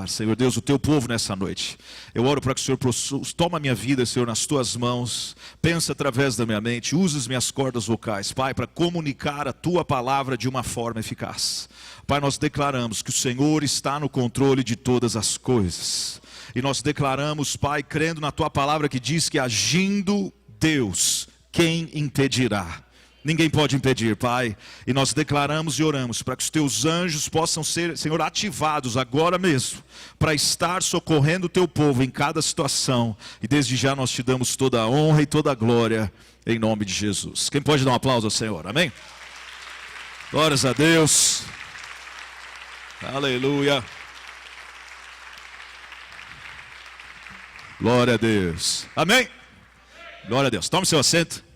Senhor Deus, o teu povo nessa noite. Eu oro para que o Senhor toma a minha vida, Senhor, nas tuas mãos. Pensa através da minha mente, usa as minhas cordas vocais, Pai, para comunicar a tua palavra de uma forma eficaz. Pai, nós declaramos que o Senhor está no controle de todas as coisas. E nós declaramos, Pai, crendo na tua palavra que diz que agindo Deus, quem impedirá? Ninguém pode impedir, Pai, e nós declaramos e oramos para que os teus anjos possam ser, Senhor, ativados agora mesmo, para estar socorrendo o teu povo em cada situação, e desde já nós te damos toda a honra e toda a glória, em nome de Jesus. Quem pode dar um aplauso ao Senhor, amém? Glórias a Deus, aleluia, glória a Deus, amém? Glória a Deus, tome seu assento.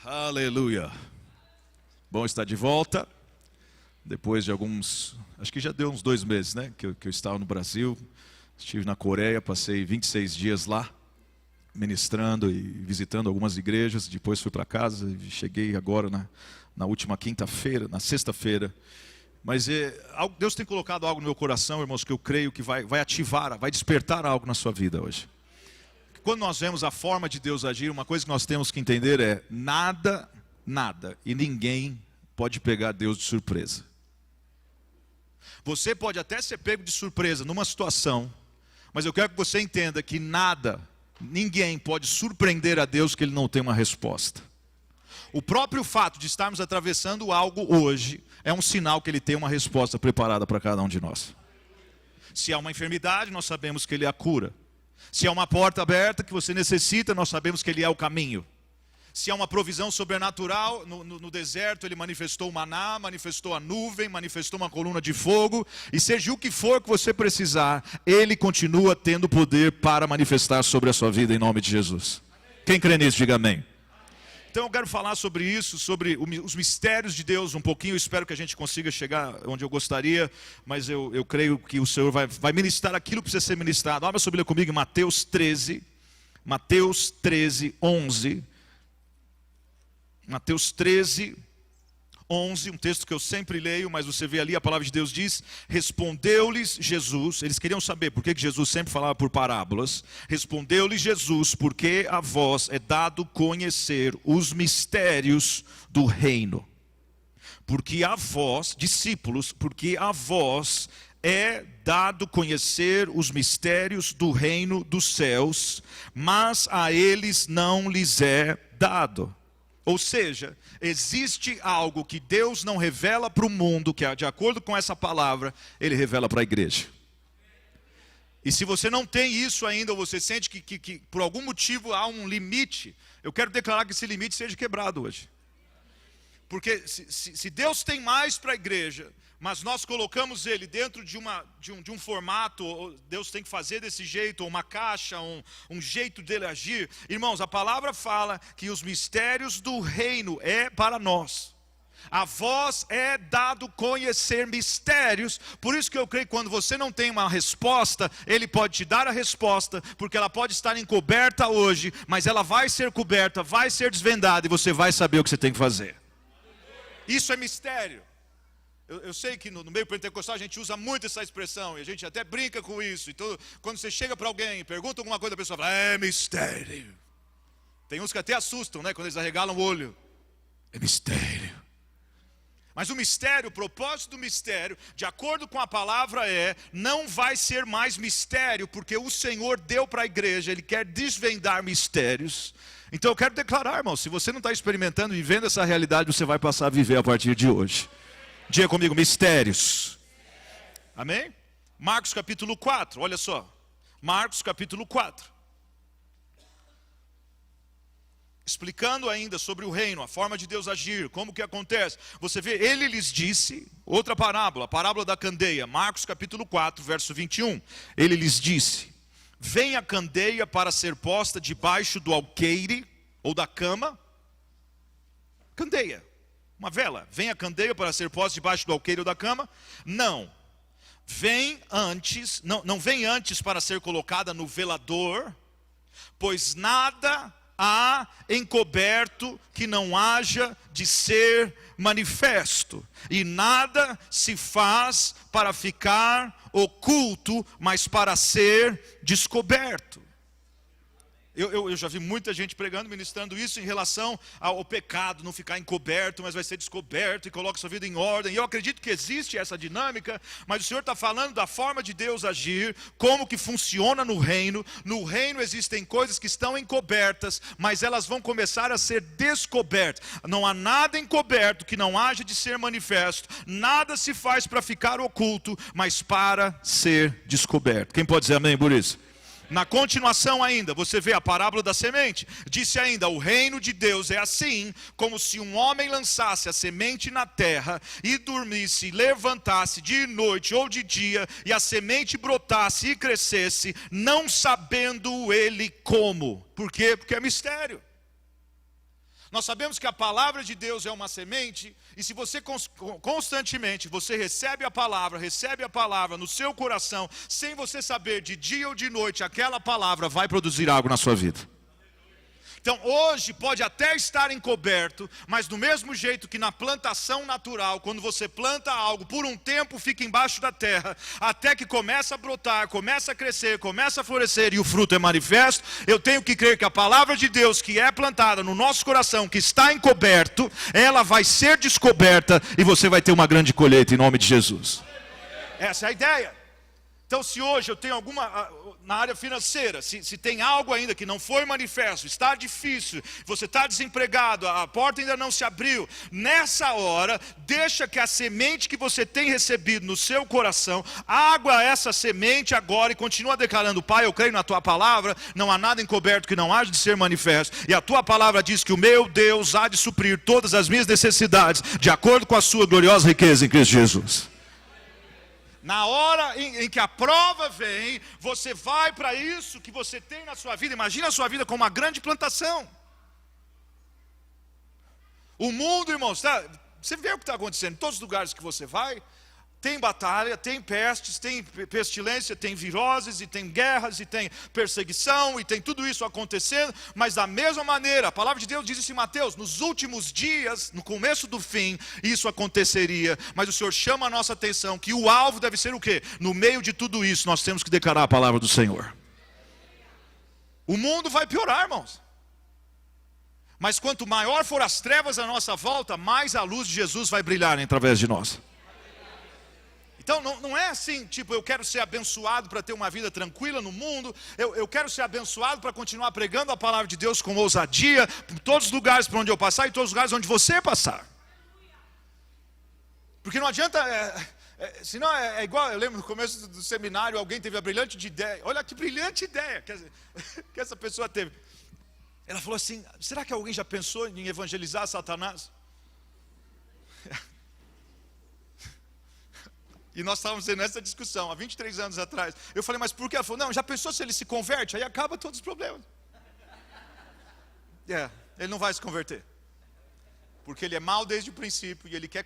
Aleluia. Bom estar de volta. Depois de alguns, acho que já deu uns 2 meses, né? Que eu estava no Brasil. Estive na Coreia, passei 26 dias lá, ministrando e visitando algumas igrejas. Depois fui para casa e cheguei agora na última quinta-feira, na sexta-feira. Mas Deus tem colocado algo no meu coração, irmãos, que eu creio que vai ativar, vai despertar algo na sua vida hoje. Quando nós vemos a forma de Deus agir, uma coisa que nós temos que entender é: nada e ninguém pode pegar Deus de surpresa. Você pode até ser pego de surpresa numa situação, mas eu quero que você entenda que ninguém pode surpreender a Deus que Ele não tem uma resposta. O próprio fato de estarmos atravessando algo hoje é um sinal que Ele tem uma resposta preparada para cada um de nós. Se há uma enfermidade, nós sabemos que Ele a cura. Se há uma porta aberta que você necessita, nós sabemos que Ele é o caminho. Se há uma provisão sobrenatural, no deserto Ele manifestou o maná, manifestou a nuvem, manifestou uma coluna de fogo. E seja o que for que você precisar, Ele continua tendo poder para manifestar sobre a sua vida em nome de Jesus. Quem crê nisso, diga amém. Então eu quero falar sobre isso, sobre os mistérios de Deus um pouquinho. Eu espero que a gente consiga chegar onde eu gostaria, mas eu creio que o Senhor vai ministrar aquilo que precisa ser ministrado. Abra sua Bíblia comigo em Mateus 13, 11. Mateus 13, 11, um texto que eu sempre leio, mas você vê ali, a palavra de Deus diz: respondeu-lhes Jesus. Eles queriam saber por que Jesus sempre falava por parábolas. Respondeu-lhes Jesus: porque a vós é dado conhecer os mistérios do reino. Porque a vós, discípulos, porque a vós é dado conhecer os mistérios do reino dos céus, mas a eles não lhes é dado. Ou seja, existe algo que Deus não revela para o mundo, que de acordo com essa palavra, Ele revela para a igreja. E se você não tem isso ainda, ou você sente que por algum motivo há um limite, eu quero declarar que esse limite seja quebrado hoje. Porque se Deus tem mais para a igreja, mas nós colocamos Ele dentro de um formato, ou Deus tem que fazer desse jeito, ou uma caixa, um jeito dele agir. Irmãos, a palavra fala que os mistérios do reino é para nós. A vós é dado conhecer mistérios. Por isso que eu creio que quando você não tem uma resposta, Ele pode te dar a resposta, porque ela pode estar encoberta hoje, mas ela vai ser coberta, vai ser desvendada, e você vai saber o que você tem que fazer. Isso é mistério. Eu sei que no meio pentecostal a gente usa muito essa expressão, e a gente até brinca com isso. Então, quando você chega para alguém e pergunta alguma coisa, a pessoa fala: é mistério. Tem uns que até assustam, né, quando eles arregalam o olho. É mistério. Mas o mistério, o propósito do mistério, de acordo com a palavra não vai ser mais mistério, porque o Senhor deu para a igreja, Ele quer desvendar mistérios. Então eu quero declarar, irmão, se você não está experimentando e vivendo essa realidade, você vai passar a viver a partir de hoje. Diga comigo: mistérios. Amém? Marcos capítulo 4, olha só. Marcos capítulo 4. Explicando ainda sobre o reino, a forma de Deus agir, como que acontece. Você vê, Ele lhes disse, outra parábola, a parábola da candeia. Marcos capítulo 4, verso 21. Ele lhes disse: vem a candeia para ser posta debaixo do alqueire ou da cama. Candeia, uma vela. Vem a candeia para ser posta debaixo do alqueire ou da cama? Não. Não vem antes para ser colocada no velador, pois nada há encoberto que não haja de ser manifesto, e nada se faz para ficar oculto, mas para ser descoberto. Eu já vi muita gente pregando, ministrando isso em relação ao pecado, não ficar encoberto, mas vai ser descoberto e coloca sua vida em ordem. E eu acredito que existe essa dinâmica, mas o Senhor está falando da forma de Deus agir, como que funciona no reino. No reino existem coisas que estão encobertas, mas elas vão começar a ser descobertas. Não há nada encoberto que não haja de ser manifesto, nada se faz para ficar oculto, mas para ser descoberto. Quem pode dizer amém por isso? Na continuação ainda, você vê a parábola da semente. Disse ainda, o reino de Deus é assim, como se um homem lançasse a semente na terra, e dormisse, levantasse de noite ou de dia, e a semente brotasse e crescesse, não sabendo ele como. Por quê? Porque é mistério. Nós sabemos que a palavra de Deus é uma semente, e se você constantemente, você recebe a palavra no seu coração, sem você saber de dia ou de noite, aquela palavra vai produzir algo na sua vida. Então hoje pode até estar encoberto, mas do mesmo jeito que na plantação natural, quando você planta algo, por um tempo fica embaixo da terra, até que começa a brotar, começa a crescer, começa a florescer e o fruto é manifesto. Eu tenho que crer que a palavra de Deus que é plantada no nosso coração, que está encoberto, ela vai ser descoberta e você vai ter uma grande colheita em nome de Jesus. Essa é a ideia. Então se hoje eu tenho alguma, na área financeira, se tem algo ainda que não foi manifesto, está difícil, você está desempregado, a porta ainda não se abriu, nessa hora, deixa que a semente que você tem recebido no seu coração, água essa semente agora e continua declarando, Pai, eu creio na tua palavra, não há nada encoberto que não haja de ser manifesto, e a tua palavra diz que o meu Deus há de suprir todas as minhas necessidades, de acordo com a sua gloriosa riqueza em Cristo Jesus. Na hora em que a prova vem, você vai para isso que você tem na sua vida. Imagina a sua vida como uma grande plantação. O mundo, irmãos, você vê o que está acontecendo em todos os lugares que você vai. Tem batalha, tem pestes, tem pestilência, tem viroses, e tem guerras, e tem perseguição, e tem tudo isso acontecendo. Mas da mesma maneira, a palavra de Deus diz isso em Mateus, nos últimos dias, no começo do fim, isso aconteceria. Mas o Senhor chama a nossa atenção que o alvo deve ser o quê? No meio de tudo isso, nós temos que declarar a palavra do Senhor. O mundo vai piorar, irmãos. Mas quanto maior for as trevas à nossa volta, mais a luz de Jesus vai brilhar através de nós. Então não é assim, tipo, eu quero ser abençoado para ter uma vida tranquila no mundo, eu quero ser abençoado para continuar pregando a palavra de Deus com ousadia, em todos os lugares por onde eu passar e todos os lugares onde você passar. Porque não adianta, senão é igual, eu lembro no começo do seminário, alguém teve a brilhante ideia, olha que brilhante ideia que essa pessoa teve. Ela falou assim, será que alguém já pensou em evangelizar Satanás? E nós estávamos tendo essa discussão há 23 anos atrás. Eu falei, mas por quê? Ela falou, não, já pensou se ele se converte? Aí acaba todos os problemas. Ele não vai se converter. Porque ele é mau desde o princípio e ele quer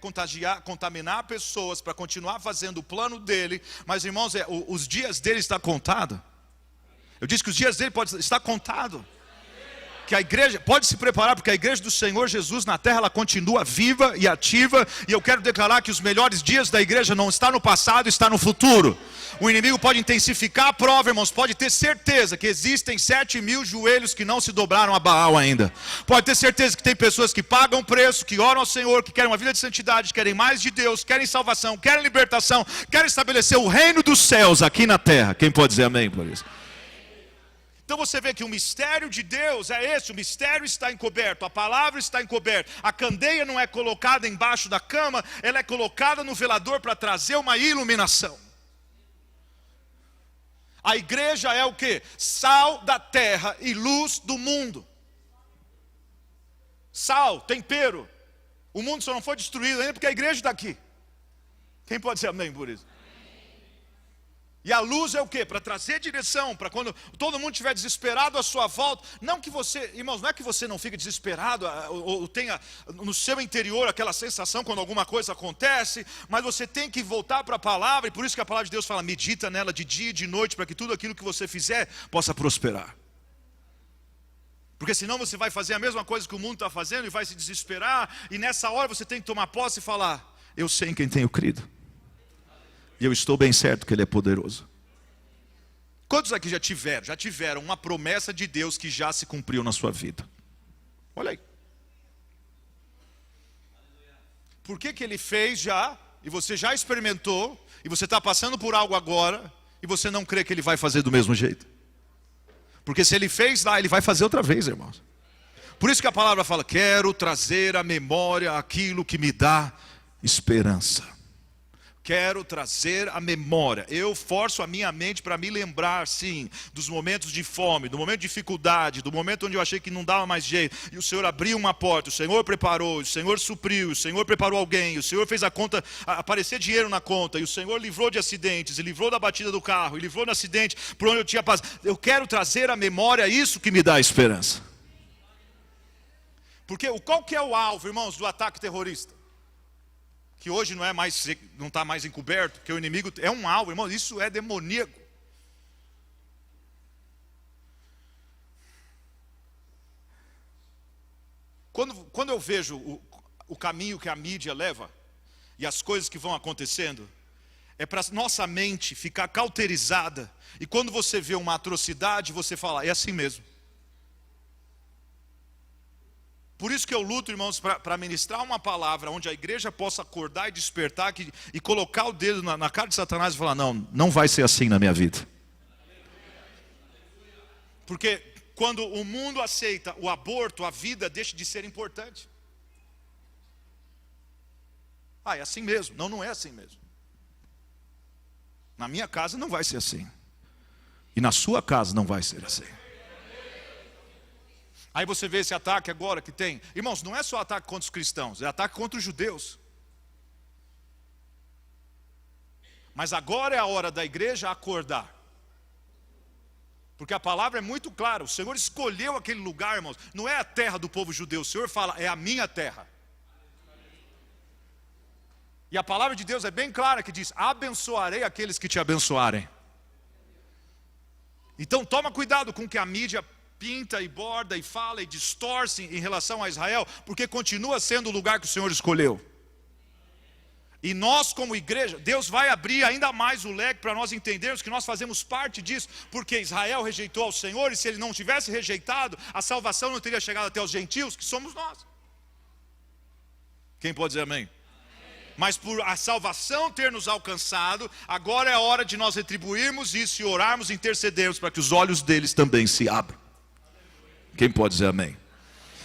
contaminar pessoas para continuar fazendo o plano dele. Mas irmãos, os dias dele estão contados. Eu disse que os dias dele podem estar contados. Que a igreja pode se preparar, porque a igreja do Senhor Jesus na terra, ela continua viva e ativa, e eu quero declarar que os melhores dias da igreja não estão no passado, está no futuro. O inimigo pode intensificar a prova, irmãos, pode ter certeza que existem 7.000 joelhos que não se dobraram a Baal ainda. Pode ter certeza que tem pessoas que pagam preço, que oram ao Senhor, que querem uma vida de santidade, querem mais de Deus, querem salvação, querem libertação, querem estabelecer o reino dos céus aqui na terra. Quem pode dizer amém por isso? Então você vê que o mistério de Deus é esse, o mistério está encoberto, a palavra está encoberta, a candeia não é colocada embaixo da cama, ela é colocada no velador para trazer uma iluminação. A igreja é o quê? Sal da terra e luz do mundo. Sal, tempero. O mundo só não foi destruído ainda porque a igreja está aqui. Quem pode dizer amém por isso? E a luz é o quê? Para trazer direção, para quando todo mundo estiver desesperado à sua volta. Não que você, irmãos, não é que você não fique desesperado, ou tenha no seu interior aquela sensação quando alguma coisa acontece, mas você tem que voltar para a palavra, e por isso que a palavra de Deus fala, medita nela de dia e de noite, para que tudo aquilo que você fizer possa prosperar. Porque senão você vai fazer a mesma coisa que o mundo está fazendo e vai se desesperar. E nessa hora você tem que tomar posse e falar: eu sei em quem tenho crido. E eu estou bem certo que Ele é poderoso. Quantos aqui já tiveram uma promessa de Deus que já se cumpriu na sua vida? Olha aí. Por que Ele fez já, e você já experimentou, e você está passando por algo agora, e você não crê que Ele vai fazer do mesmo jeito? Porque se Ele fez lá, Ele vai fazer outra vez, irmãos. Por isso que a palavra fala: quero trazer à memória aquilo que me dá esperança. Quero trazer à memória. Eu forço a minha mente para me lembrar, sim, dos momentos de fome, do momento de dificuldade, do momento onde eu achei que não dava mais jeito. E o Senhor abriu uma porta, o Senhor preparou, o Senhor supriu, o Senhor preparou alguém, o Senhor fez a conta, aparecer dinheiro na conta, e o Senhor livrou de acidentes, e livrou da batida do carro, e livrou do acidente por onde eu tinha passado. Eu quero trazer à memória isso que me dá esperança. Porque qual que é o alvo, irmãos, do ataque terrorista? Que hoje não está mais encoberto, porque o inimigo é um alvo, irmão, isso é demoníaco. Quando eu vejo o caminho que a mídia leva, e as coisas que vão acontecendo, é para nossa mente ficar cauterizada, e quando você vê uma atrocidade, você fala: é assim mesmo. Por isso que eu luto, irmãos, para ministrar uma palavra onde a igreja possa acordar e despertar e colocar o dedo na cara de Satanás e falar: não vai ser assim na minha vida. Porque quando o mundo aceita o aborto, a vida deixa de ser importante. É assim mesmo. Não é assim mesmo. Na minha casa não vai ser assim. E na sua casa não vai ser assim. Aí você vê esse ataque agora que tem. Irmãos, não é só ataque contra os cristãos, é ataque contra os judeus. Mas agora é a hora da igreja acordar. Porque a palavra é muito clara. O Senhor escolheu aquele lugar, irmãos. Não é a terra do povo judeu. O Senhor fala: é a minha terra. E a palavra de Deus é bem clara, que diz: abençoarei aqueles que te abençoarem. Então toma cuidado com o que a mídia pinta e borda e fala e distorce em relação a Israel, porque continua sendo o lugar que o Senhor escolheu. E nós como igreja, Deus vai abrir ainda mais o leque para nós entendermos que nós fazemos parte disso, porque Israel rejeitou ao Senhor, e se ele não tivesse rejeitado, a salvação não teria chegado até os gentios, que somos nós. Quem pode dizer amém? Mas por a salvação ter nos alcançado, agora é a hora de nós retribuirmos isso e orarmos e intercedermos para que os olhos deles também se abram. Quem pode dizer amém?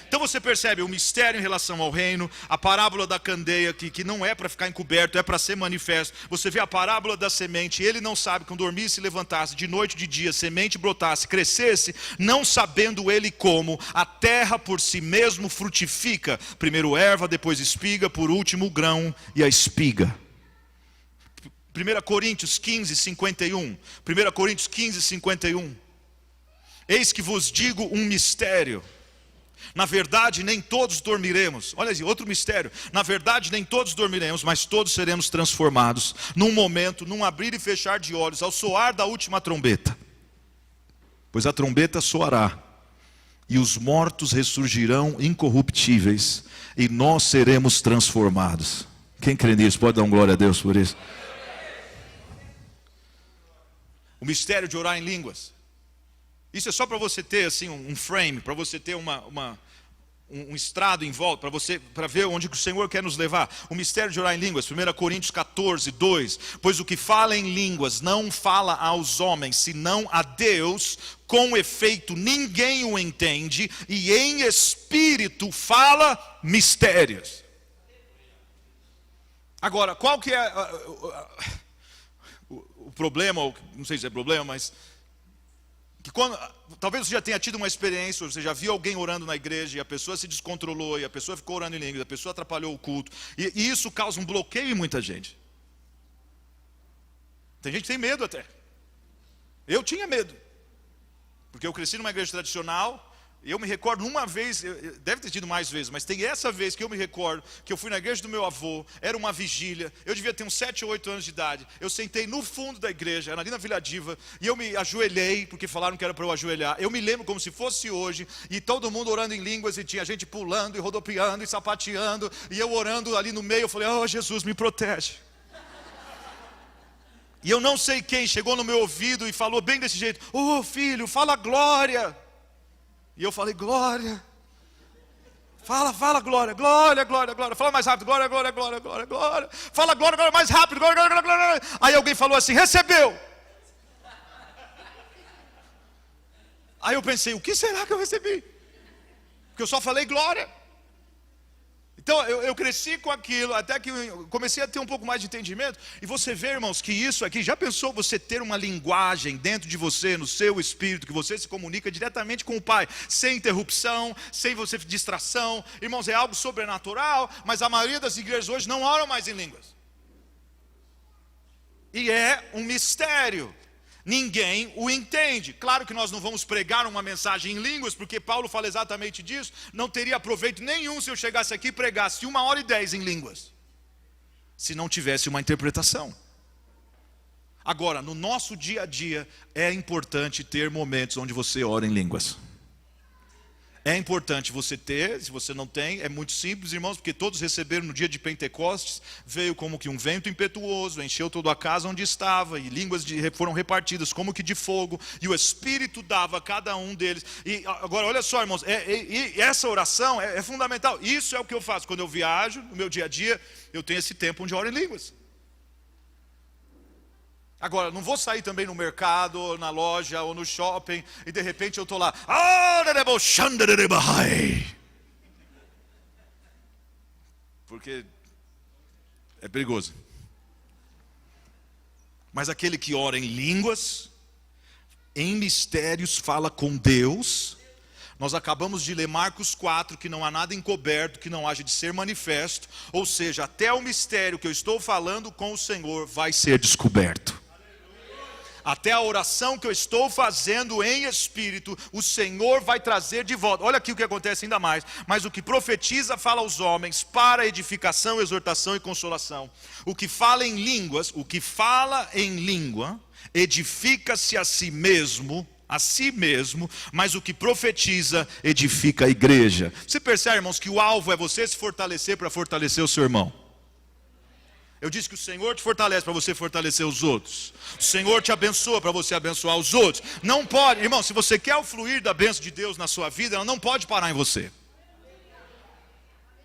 Então você percebe o mistério em relação ao reino, a parábola da candeia, que não é para ficar encoberto, é para ser manifesto. Você vê a parábola da semente: ele não sabe, quando dormisse e levantasse, de noite e de dia, semente brotasse, crescesse, não sabendo ele como. A terra por si mesmo frutifica, primeiro erva, depois espiga, por último o grão e a espiga. 1 Coríntios 15, 51. 1 Coríntios 15, 51. Eis que vos digo um mistério. Na verdade nem todos dormiremos. Olha aí, outro mistério. Na verdade nem todos dormiremos, mas todos seremos transformados, num momento, num abrir e fechar de olhos, ao soar da última trombeta. Pois a trombeta soará, e os mortos ressurgirão incorruptíveis, e nós seremos transformados. Quem crê nisso pode dar um glória a Deus por isso. O mistério de orar em línguas. Isso é só para você ter assim um frame, para você ter um estrado em volta, para ver onde o Senhor quer nos levar. O mistério de orar em línguas, 1 Coríntios 14, 2. Pois o que fala em línguas não fala aos homens, senão a Deus, com efeito ninguém o entende, e em espírito fala mistérios. Agora, qual que é o problema, ou não sei se é problema, mas que talvez você já tenha tido uma experiência, ou você já viu alguém orando na igreja, e a pessoa se descontrolou, e a pessoa ficou orando em línguas, a pessoa atrapalhou o culto, e isso causa um bloqueio em muita gente. Tem gente que tem medo até. Eu tinha medo, porque eu cresci numa igreja tradicional, Eu me recordo uma vez, deve ter tido mais vezes, mas tem essa vez que eu me recordo, que eu fui na igreja do meu avô, era uma vigília, eu devia ter uns 7 ou 8 anos de idade, eu sentei no fundo da igreja, ali na Vila Diva, e eu me ajoelhei, porque falaram que era para eu ajoelhar, eu me lembro como se fosse hoje, e todo mundo orando em línguas, e tinha gente pulando, e rodopiando, e sapateando, e eu orando ali no meio, eu falei, oh Jesus, me protege. E eu não sei quem chegou no meu ouvido e falou bem desse jeito, oh filho, fala glória. E eu falei, glória. Fala, glória, glória, glória, glória. Fala mais rápido, glória, glória, glória, glória, glória. Fala glória, glória, mais rápido, glória, glória, glória, glória. Aí alguém falou assim, recebeu. Aí eu pensei, o que será que eu recebi? Porque eu só falei glória. Então eu cresci com aquilo, até que eu comecei a ter um pouco mais de entendimento. E você vê, irmãos, que isso aqui, já pensou você ter uma linguagem dentro de você, no seu espírito, que você se comunica diretamente com o Pai, sem interrupção, sem você distração. Irmãos, é algo sobrenatural, mas a maioria das igrejas hoje não oram mais em línguas. E é um mistério. Ninguém o entende. Claro que nós não vamos pregar uma mensagem em línguas, porque Paulo fala exatamente disso. Não teria proveito nenhum se eu chegasse aqui e pregasse 1h10 em línguas, se não tivesse uma interpretação. Agora, no nosso dia a dia, é importante ter momentos onde você ora em línguas. É importante você ter, se você não tem, é muito simples, irmãos, porque todos receberam no dia de Pentecostes, veio como que um vento impetuoso, encheu toda a casa onde estava, e línguas foram repartidas como que de fogo, e o Espírito dava a cada um deles. E agora, olha só, irmãos, essa oração é fundamental. Isso é o que eu faço quando eu viajo, no meu dia a dia, eu tenho esse tempo onde eu oro em línguas. Agora, não vou sair também no mercado, ou na loja, ou no shopping, e de repente eu estou lá. Porque é perigoso. Mas aquele que ora em línguas, em mistérios, fala com Deus. Nós acabamos de ler Marcos 4, que não há nada encoberto, que não haja de ser manifesto. Ou seja, até o mistério que eu estou falando com o Senhor vai ser descoberto. Até a oração que eu estou fazendo em espírito, o Senhor vai trazer de volta. Olha aqui o que acontece ainda mais. Mas o que profetiza fala aos homens para edificação, exortação e consolação. O que fala em línguas, edifica-se a si mesmo, mas o que profetiza edifica a igreja. Você percebe, irmãos, que o alvo é você se fortalecer para fortalecer o seu irmão. Eu disse que o Senhor te fortalece para você fortalecer os outros. O Senhor te abençoa para você abençoar os outros. Não pode, irmão, se você quer o fluir da bênção de Deus na sua vida, ela não pode parar em você.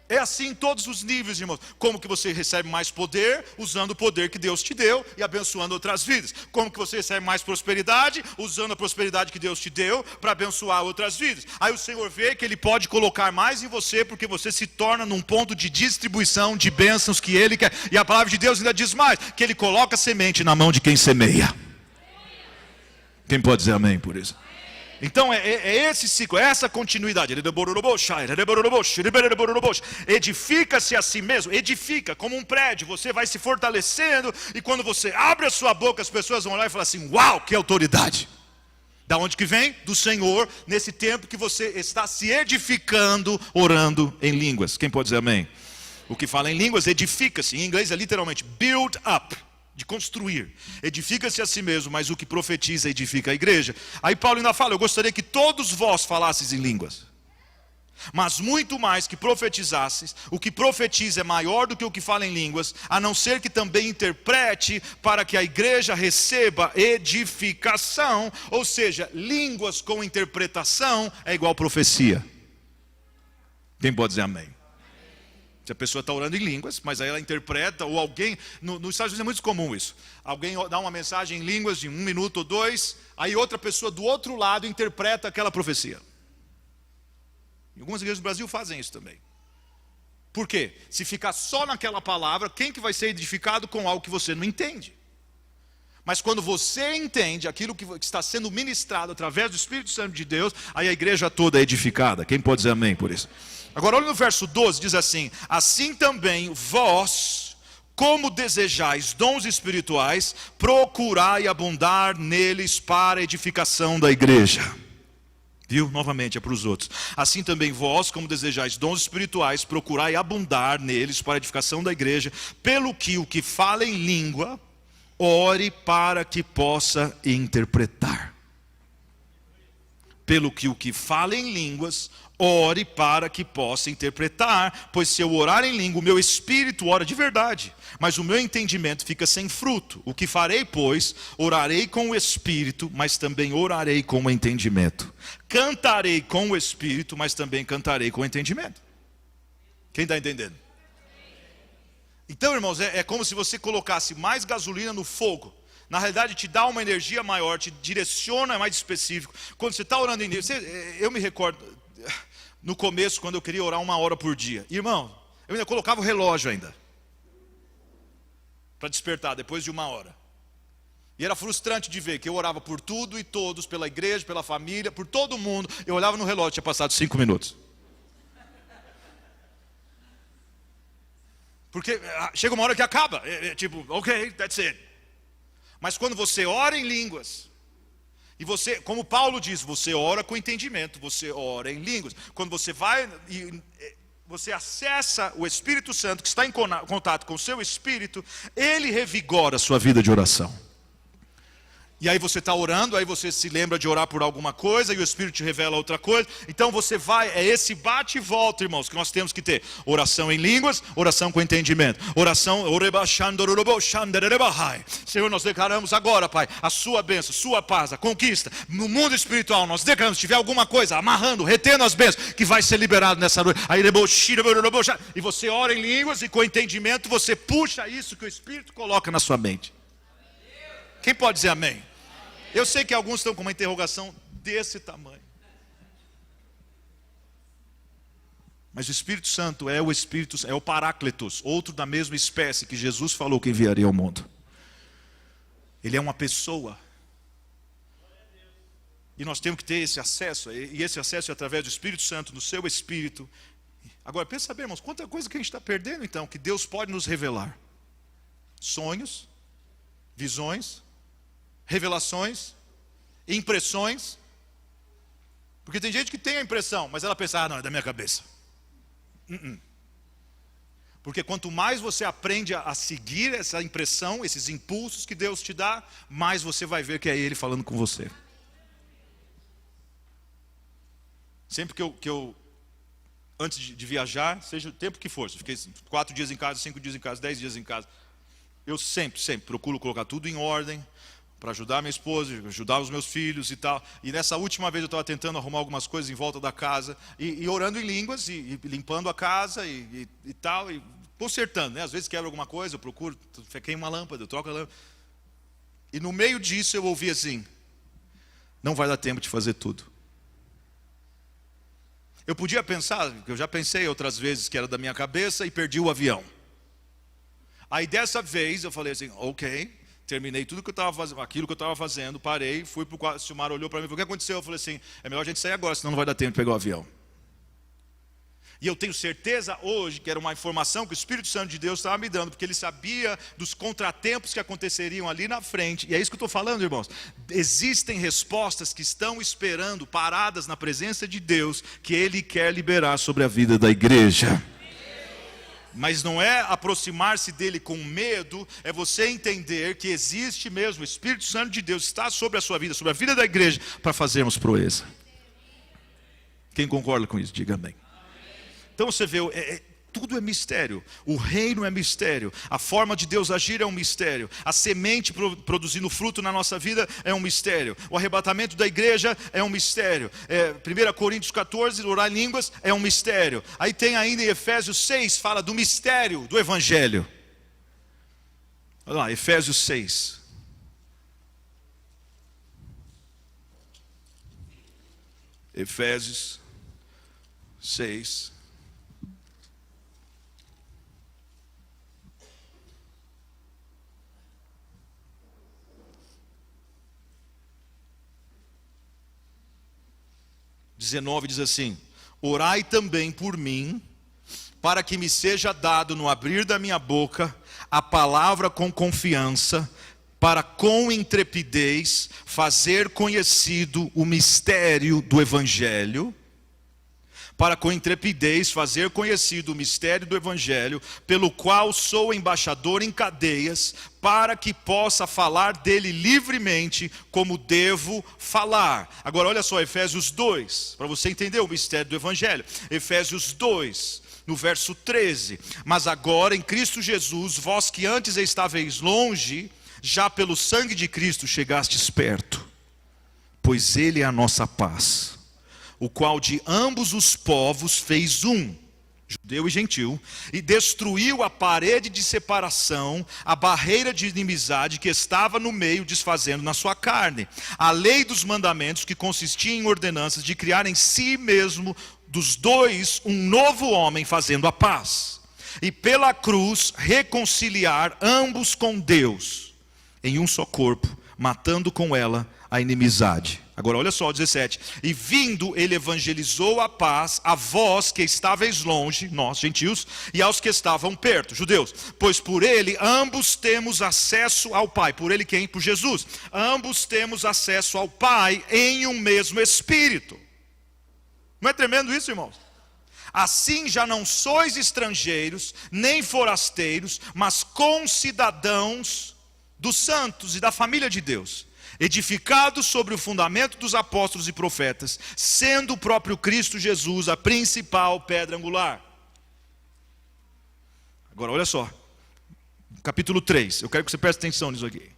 É assim em todos os níveis, irmãos. Como que você recebe mais poder? Usando o poder que Deus te deu e abençoando outras vidas. Como que você recebe mais prosperidade? Usando a prosperidade que Deus te deu para abençoar outras vidas. Aí o Senhor vê que Ele pode colocar mais em você, porque você se torna num ponto de distribuição de bênçãos que Ele quer. E a palavra de Deus ainda diz mais, que Ele coloca semente na mão de quem semeia. Quem pode dizer amém por isso? Então é esse ciclo, é essa continuidade. Edifica-se a si mesmo, edifica como um prédio, você vai se fortalecendo, e quando você abre a sua boca, as pessoas vão olhar e falar assim, uau, que autoridade. Da onde que vem? Do Senhor, nesse tempo que você está se edificando, orando em línguas. Quem pode dizer amém? O que fala em línguas, edifica-se, em inglês é literalmente build up, de construir, edifica-se a si mesmo, mas o que profetiza edifica a igreja. Aí Paulo ainda fala, eu gostaria que todos vós falasseis em línguas, mas muito mais que profetizasseis. O que profetiza é maior do que o que fala em línguas, a não ser que também interprete, para que a igreja receba edificação. Ou seja, línguas com interpretação é igual profecia. Quem pode dizer amém? Se a pessoa está orando em línguas, mas aí ela interpreta, ou alguém, nos Estados Unidos é muito comum isso. Alguém dá uma mensagem em línguas de 1 minuto ou 2, aí outra pessoa do outro lado interpreta aquela profecia. E algumas igrejas do Brasil fazem isso também. Por quê? Se ficar só naquela palavra, quem que vai ser edificado com algo que você não entende? Mas quando você entende aquilo que está sendo ministrado através do Espírito Santo de Deus, aí a igreja toda é edificada. Quem pode dizer amém por isso? Agora olha no verso 12, diz assim, assim também vós, como desejais dons Viu? Novamente, é para os outros. Assim também vós, como desejais dons espirituais, procurai abundar neles para a edificação da igreja, pelo que o que fala em língua, ore para que possa interpretar. Pelo que o que fala em línguas, ore para que possa interpretar, pois se eu orar em língua, o meu espírito ora de verdade, mas o meu entendimento fica sem fruto. O que farei, pois? Orarei com o espírito, mas também orarei com o entendimento. Cantarei com o espírito, mas também cantarei com o entendimento. Quem está entendendo? Então, irmãos, é como se você colocasse mais gasolina no fogo. Na realidade te dá uma energia maior, te direciona, é mais específico. Quando você está orando em Deus, eu me recordo, no começo, quando eu queria orar 1 hora por dia. Irmão, eu ainda colocava o relógio ainda, para despertar depois de 1 hora. E era frustrante de ver que eu orava por tudo e todos, pela igreja, pela família, por todo mundo. Eu olhava no relógio, tinha passado 5 minutos. Porque chega uma hora que acaba, tipo, ok, that's it. Mas quando você ora em línguas, e você, como Paulo diz, você ora com entendimento, você ora em línguas. Quando você vai e você acessa o Espírito Santo, que está em contato com o seu espírito, ele revigora a sua vida de oração. E aí você está orando, aí você se lembra de orar por alguma coisa, e o Espírito te revela outra coisa. Então você vai, é esse bate e volta, irmãos, que nós temos que ter. Oração em línguas, oração com entendimento. Oração, Senhor, nós declaramos agora, Pai, a sua bênção, sua paz, a conquista. No mundo espiritual, nós declaramos, se tiver alguma coisa amarrando, retendo as bênçãos, que vai ser liberado nessa noite. E você ora em línguas, e com entendimento você puxa isso que o Espírito coloca na sua mente. Quem pode dizer amém? Eu sei que alguns estão com uma interrogação desse tamanho. Mas o Espírito Santo é o Paráclitos, outro da mesma espécie que Jesus falou que enviaria ao mundo. Ele é uma pessoa. E nós temos que ter esse acesso, e esse acesso é através do Espírito Santo, no seu Espírito. Agora, pensa bem, irmãos, quanta coisa que a gente está perdendo então, que Deus pode nos revelar. Sonhos, visões, revelações, impressões. Porque tem gente que tem a impressão, mas ela pensa, não, é da minha cabeça. Porque quanto mais você aprende a seguir essa impressão, esses impulsos que Deus te dá, mais você vai ver que é Ele falando com você. Sempre que eu antes de viajar, seja o tempo que for, se eu fiquei 4 dias em casa, 5 dias em casa, 10 dias em casa, eu sempre procuro colocar tudo em ordem, para ajudar minha esposa, ajudar os meus filhos e tal. E nessa última vez eu estava tentando arrumar algumas coisas em volta da casa, e orando em línguas, e limpando a casa, e tal, e consertando, né? Às vezes quebra alguma coisa, eu procuro, queima uma lâmpada, eu troco a lâmpada. E no meio disso eu ouvi assim, não vai dar tempo de fazer tudo. Eu podia pensar, eu já pensei outras vezes que era da minha cabeça e perdi o avião. Aí dessa vez eu falei assim, ok, terminei tudo que eu estava fazendo, aquilo que eu estava fazendo, parei, fui para o quarto, o Silmar olhou para mim, o que aconteceu? Eu falei assim, é melhor a gente sair agora, senão não vai dar tempo de pegar o avião. E eu tenho certeza hoje que era uma informação que o Espírito Santo de Deus estava me dando, porque ele sabia dos contratempos que aconteceriam ali na frente. E é isso que eu estou falando, irmãos. Existem respostas que estão esperando, paradas na presença de Deus, que Ele quer liberar sobre a vida da igreja. Mas não é aproximar-se dele com medo, é você entender que existe mesmo, o Espírito Santo de Deus está sobre a sua vida, sobre a vida da igreja, para fazermos proeza. Quem concorda com isso, diga amém. Então você vê, tudo é mistério, o reino é mistério, a forma de Deus agir é um mistério, a semente produzindo fruto na nossa vida é um mistério, o arrebatamento da igreja é um mistério, 1 Coríntios 14, orar em línguas é um mistério. Aí tem ainda em Efésios 6, fala do mistério do Evangelho. Olha lá, Efésios 6. Efésios 6. Diz assim, orai também por mim, para que me seja dado no abrir da minha boca, a palavra com confiança, para com intrepidez fazer conhecido o mistério do Evangelho, para com intrepidez fazer conhecido o mistério do Evangelho, pelo qual sou embaixador em cadeias, para que possa falar dele livremente, como devo falar. Agora olha só, Efésios 2, para você entender o mistério do Evangelho. Efésios 2, no verso 13. Mas agora em Cristo Jesus, vós que antes estáveis longe, já pelo sangue de Cristo chegastes perto, pois ele é a nossa paz, o qual de ambos os povos fez um, judeu e gentil, e destruiu a parede de separação, a barreira de inimizade que estava no meio, desfazendo na sua carne a lei dos mandamentos, que consistia em ordenanças de criar em si mesmo dos dois um novo homem, fazendo a paz, e pela cruz reconciliar ambos com Deus em um só corpo, matando com ela a inimizade. Agora olha só, 17. E vindo ele evangelizou a paz a vós que estáveis longe, nós gentios, e aos que estavam perto, judeus. Pois por ele ambos temos acesso ao Pai. Por ele quem? Por Jesus. Ambos temos acesso ao Pai em um mesmo Espírito. Não é tremendo isso, irmãos? Assim já não sois estrangeiros, nem forasteiros, mas concidadãos dos santos e da família de Deus, edificados sobre o fundamento dos apóstolos e profetas, sendo o próprio Cristo Jesus a principal pedra angular. Agora olha só, capítulo 3, eu quero que você preste atenção nisso aqui.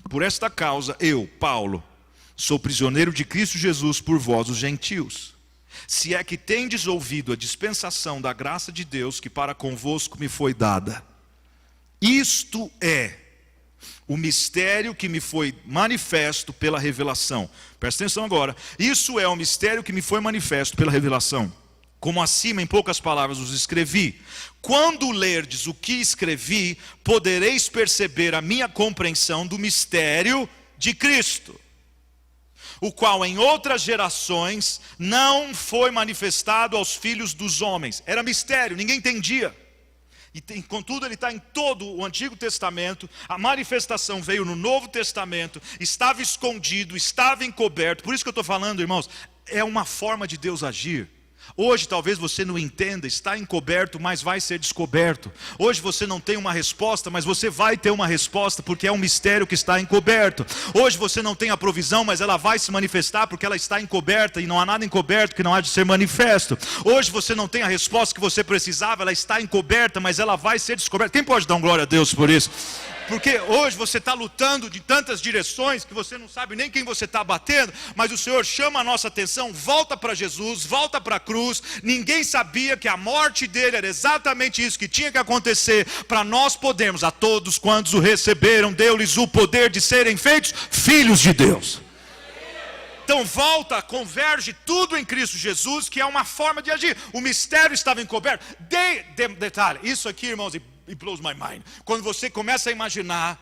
Por esta causa eu, Paulo, sou prisioneiro de Cristo Jesus por vós os gentios, se é que tendes ouvido a dispensação da graça de Deus que para convosco me foi dada. Isto é o mistério que me foi manifesto pela revelação. Presta atenção agora. Isso é o mistério que me foi manifesto pela revelação, como acima em poucas palavras os escrevi. Quando lerdes o que escrevi, podereis perceber a minha compreensão do mistério de Cristo, o qual em outras gerações não foi manifestado aos filhos dos homens. Era mistério, ninguém entendia. E contudo ele está em todo o Antigo Testamento. A manifestação veio no Novo Testamento. Estava escondido, estava encoberto. Por isso que eu estou falando, irmãos, é uma forma de Deus agir. Hoje talvez você não entenda, está encoberto, mas vai ser descoberto. Hoje você não tem uma resposta, mas você vai ter uma resposta, porque é um mistério que está encoberto. Hoje você não tem a provisão, mas ela vai se manifestar, porque ela está encoberta, e não há nada encoberto que não há de ser manifesto. Hoje você não tem a resposta que você precisava, ela está encoberta, mas ela vai ser descoberta. Quem pode dar um glória a Deus por isso? Porque hoje você está lutando de tantas direções que você não sabe nem quem você está batendo, mas o Senhor chama a nossa atenção, volta para Jesus, volta para a cruz. Ninguém sabia que a morte dele era exatamente isso que tinha que acontecer, para nós podermos, a todos quantos o receberam, deu-lhes o poder de serem feitos filhos de Deus. Então volta, converge tudo em Cristo Jesus, que é uma forma de agir. O mistério estava encoberto. Detalhe, isso aqui, irmãos, it blows my mind. Quando você começa a imaginar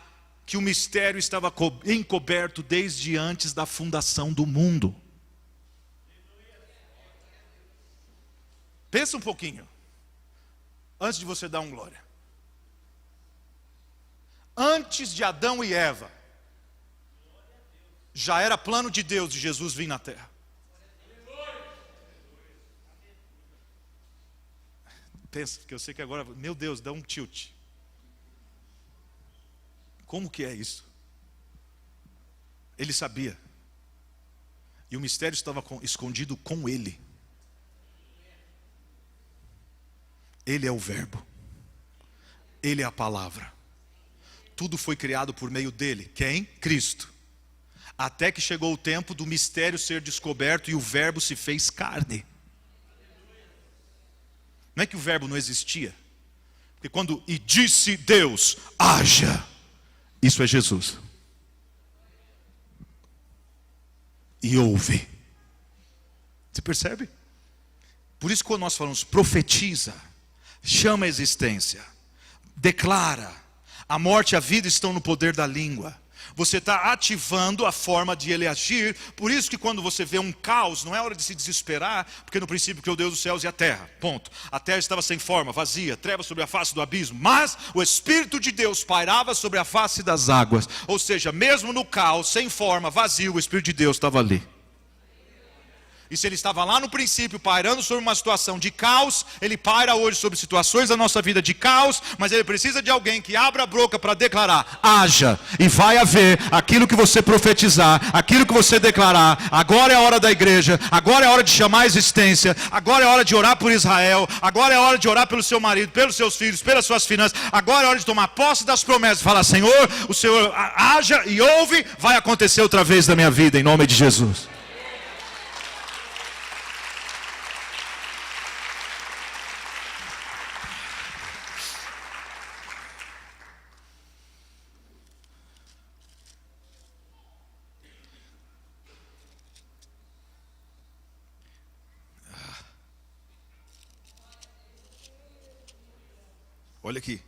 que o mistério estava encoberto desde antes da fundação do mundo. Pensa um pouquinho, antes de você dar um glória. Antes de Adão e Eva, já era plano de Deus de Jesus vir na terra. Pensa, porque eu sei que agora, meu Deus, dá um tilt. Como que é isso? Ele sabia. E o mistério estava escondido com ele. Ele é o verbo. Ele é a palavra. Tudo foi criado por meio dele. Quem? Cristo. Até que chegou o tempo do mistério ser descoberto e o verbo se fez carne. Não é que o verbo não existia. Porque quando e disse Deus, haja. Isso é Jesus. E ouve. Você percebe? Por isso quando nós falamos profetiza, chama a existência, declara, a morte e a vida estão no poder da língua. Você está ativando a forma de Ele agir. Por isso que quando você vê um caos, não é hora de se desesperar, porque no princípio criou Deus os céus e a terra, ponto. A terra estava sem forma, vazia, trevas sobre a face do abismo, mas o Espírito de Deus pairava sobre a face das águas. Ou seja, mesmo no caos, sem forma, vazio, o Espírito de Deus estava ali. E se Ele estava lá no princípio pairando sobre uma situação de caos, Ele paira hoje sobre situações da nossa vida de caos, mas Ele precisa de alguém que abra a boca para declarar: haja, e vai haver aquilo que você profetizar, aquilo que você declarar. Agora é a hora da igreja, agora é a hora de chamar a existência, agora é a hora de orar por Israel, agora é a hora de orar pelo seu marido, pelos seus filhos, pelas suas finanças, agora é a hora de tomar posse das promessas, falar: Senhor, o Senhor haja e ouve, vai acontecer outra vez na minha vida, em nome de Jesus. Olha aqui.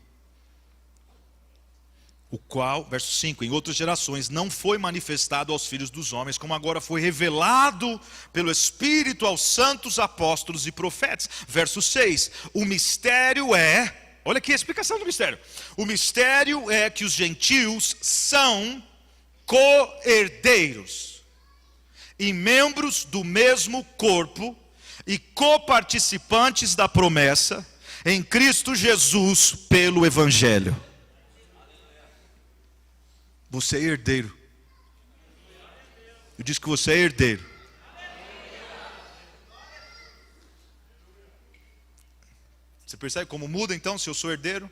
O qual, verso 5, em outras gerações não foi manifestado aos filhos dos homens, como agora foi revelado pelo Espírito aos santos apóstolos e profetas. Verso 6, o mistério é, olha aqui a explicação do mistério. O mistério é que os gentios são co-herdeiros e membros do mesmo corpo e coparticipantes da promessa em Cristo Jesus pelo Evangelho. Você é herdeiro. Eu disse que você é herdeiro. Você percebe como muda então se eu sou herdeiro?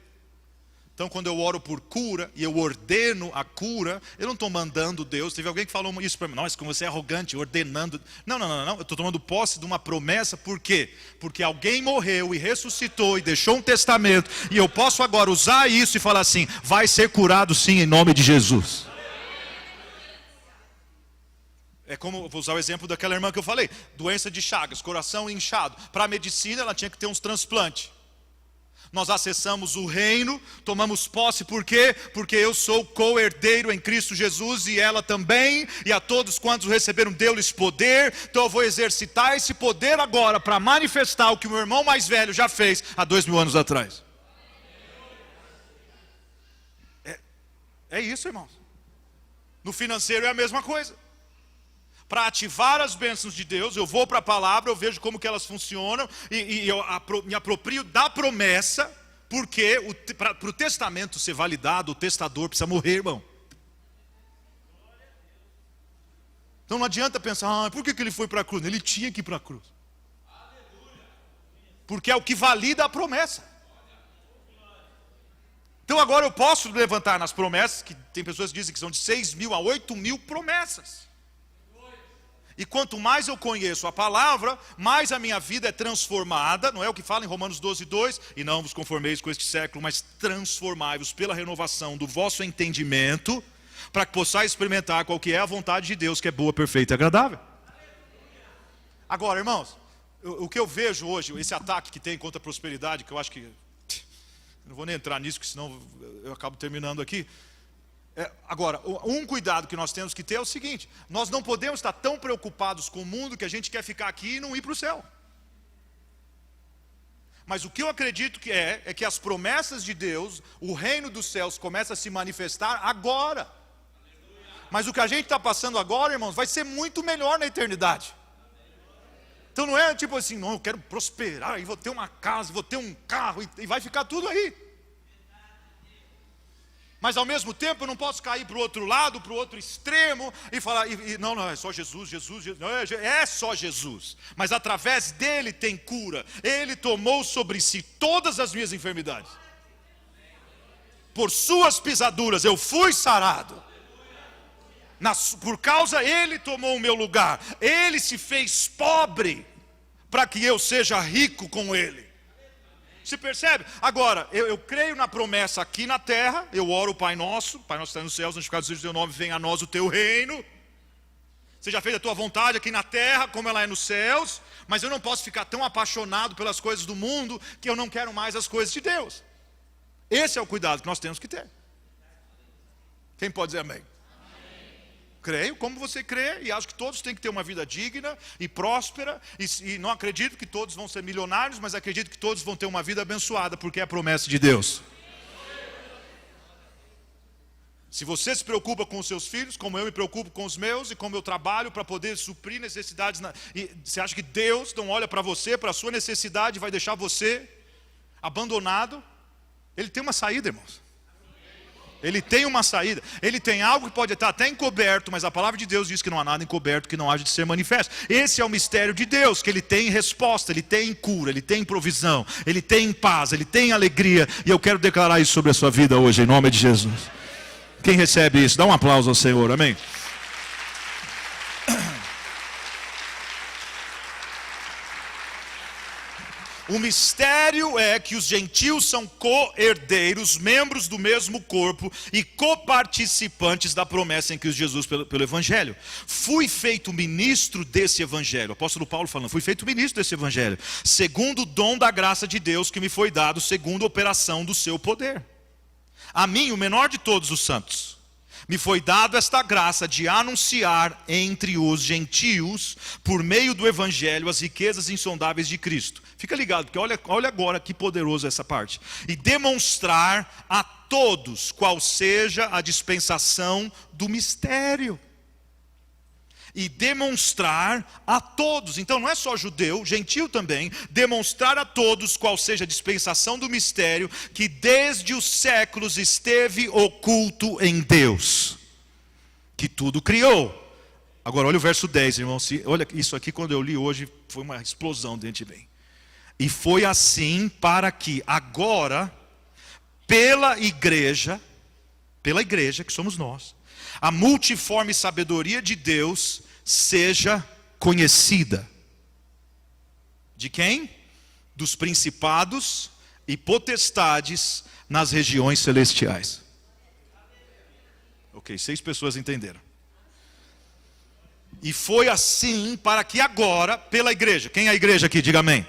Então quando eu oro por cura e eu ordeno a cura, eu não estou mandando Deus. Teve alguém que falou isso para mim: nossa, como você é arrogante, ordenando. Não, eu estou tomando posse de uma promessa. Por quê? Porque alguém morreu e ressuscitou e deixou um testamento, e eu posso agora usar isso e falar assim: vai ser curado sim, em nome de Jesus. É como, vou usar o exemplo daquela irmã que eu falei, doença de Chagas, coração inchado. Para a medicina ela tinha que ter uns transplantes. Nós acessamos o reino, tomamos posse, por quê? Porque eu sou co-herdeiro em Cristo Jesus e ela também, e a todos quantos receberam deu-lhes poder. Então eu vou exercitar esse poder agora para manifestar o que o meu irmão mais velho já fez há 2000 anos atrás. É isso, irmãos. No financeiro é a mesma coisa. Para ativar as bênçãos de Deus, eu vou para a palavra, eu vejo como que elas funcionam, e eu me aproprio da promessa, porque para o testamento ser validado, o testador precisa morrer, irmão. Então não adianta pensar: por que ele foi para a cruz? Ele tinha que ir para a cruz. Porque é o que valida a promessa. Então agora eu posso levantar nas promessas, que tem pessoas que dizem que são de 6.000 a 8.000 promessas. E quanto mais eu conheço a palavra, mais a minha vida é transformada. Não é o que fala em Romanos 12:2? E não vos conformeis com este século, mas transformai-vos pela renovação do vosso entendimento, para que possais experimentar qual que é a vontade de Deus, que é boa, perfeita e agradável. Agora, irmãos, o que eu vejo hoje, esse ataque que tem contra a prosperidade, que eu acho que... eu não vou nem entrar nisso, porque senão eu acabo terminando aqui. Agora, um cuidado que nós temos que ter é o seguinte: nós não podemos estar tão preocupados com o mundo que a gente quer ficar aqui e não ir para o céu. Mas o que eu acredito que é que as promessas de Deus, o reino dos céus começa a se manifestar agora. Mas o que a gente está passando agora, irmãos, vai ser muito melhor na eternidade. Então não é tipo assim: não, eu quero prosperar, e vou ter uma casa, vou ter um carro, e vai ficar tudo aí. Mas ao mesmo tempo eu não posso cair para o outro lado, para o outro extremo, e falar: não, é só Jesus, não, é só Jesus. Mas através dele tem cura. Ele tomou sobre si todas as minhas enfermidades. Por suas pisaduras eu fui sarado. Por causa ele tomou o meu lugar. Ele se fez pobre para que eu seja rico com ele. Se percebe? Agora, eu creio na promessa aqui na terra. Eu oro o Pai Nosso que está nos céus, santificado seja o teu nome, venha a nós o teu reino. Seja feita a tua vontade aqui na terra, como ela é nos céus. Mas eu não posso ficar tão apaixonado pelas coisas do mundo, que eu não quero mais as coisas de Deus. Esse é o cuidado que nós temos que ter. Quem pode dizer amém? Creio como você crê e acho que todos têm que ter uma vida digna e próspera. E não acredito que todos vão ser milionários, mas acredito que todos vão ter uma vida abençoada, porque é a promessa de Deus. Se você se preocupa com os seus filhos, como eu me preocupo com os meus, e como eu trabalho para poder suprir necessidades, e você acha que Deus não olha para você, para a sua necessidade, e vai deixar você abandonado? Ele tem uma saída, irmãos. Ele tem uma saída. Ele tem algo que pode estar até encoberto, mas a palavra de Deus diz que não há nada encoberto que não haja de ser manifesto. Esse é o mistério de Deus, que Ele tem resposta, Ele tem cura, Ele tem provisão, Ele tem paz, Ele tem alegria. E eu quero declarar isso sobre a sua vida hoje, em nome de Jesus. Quem recebe isso? Dá um aplauso ao Senhor, amém? O mistério é que os gentios são co-herdeiros, membros do mesmo corpo e coparticipantes da promessa em Cristo Jesus pelo Evangelho. Fui feito ministro desse Evangelho. O apóstolo Paulo falando, fui feito ministro desse Evangelho, segundo o dom da graça de Deus que me foi dado, segundo a operação do seu poder. A mim, o menor de todos os santos, me foi dado esta graça de anunciar entre os gentios, por meio do Evangelho, as riquezas insondáveis de Cristo. Fica ligado, porque olha agora que poderoso essa parte. E demonstrar a todos qual seja a dispensação do mistério. E demonstrar a todos, então não é só judeu, gentil também, demonstrar a todos qual seja a dispensação do mistério, que desde os séculos esteve oculto em Deus, que tudo criou. Agora olha o verso 10, irmãos, olha isso aqui, quando eu li hoje, foi uma explosão dentro de mim. E foi assim para que agora, pela igreja que somos nós, a multiforme sabedoria de Deus seja conhecida. De quem? Dos principados e potestades nas regiões celestiais. Ok, 6 pessoas entenderam. E foi assim para que agora, pela igreja, quem é a igreja aqui? Diga amém.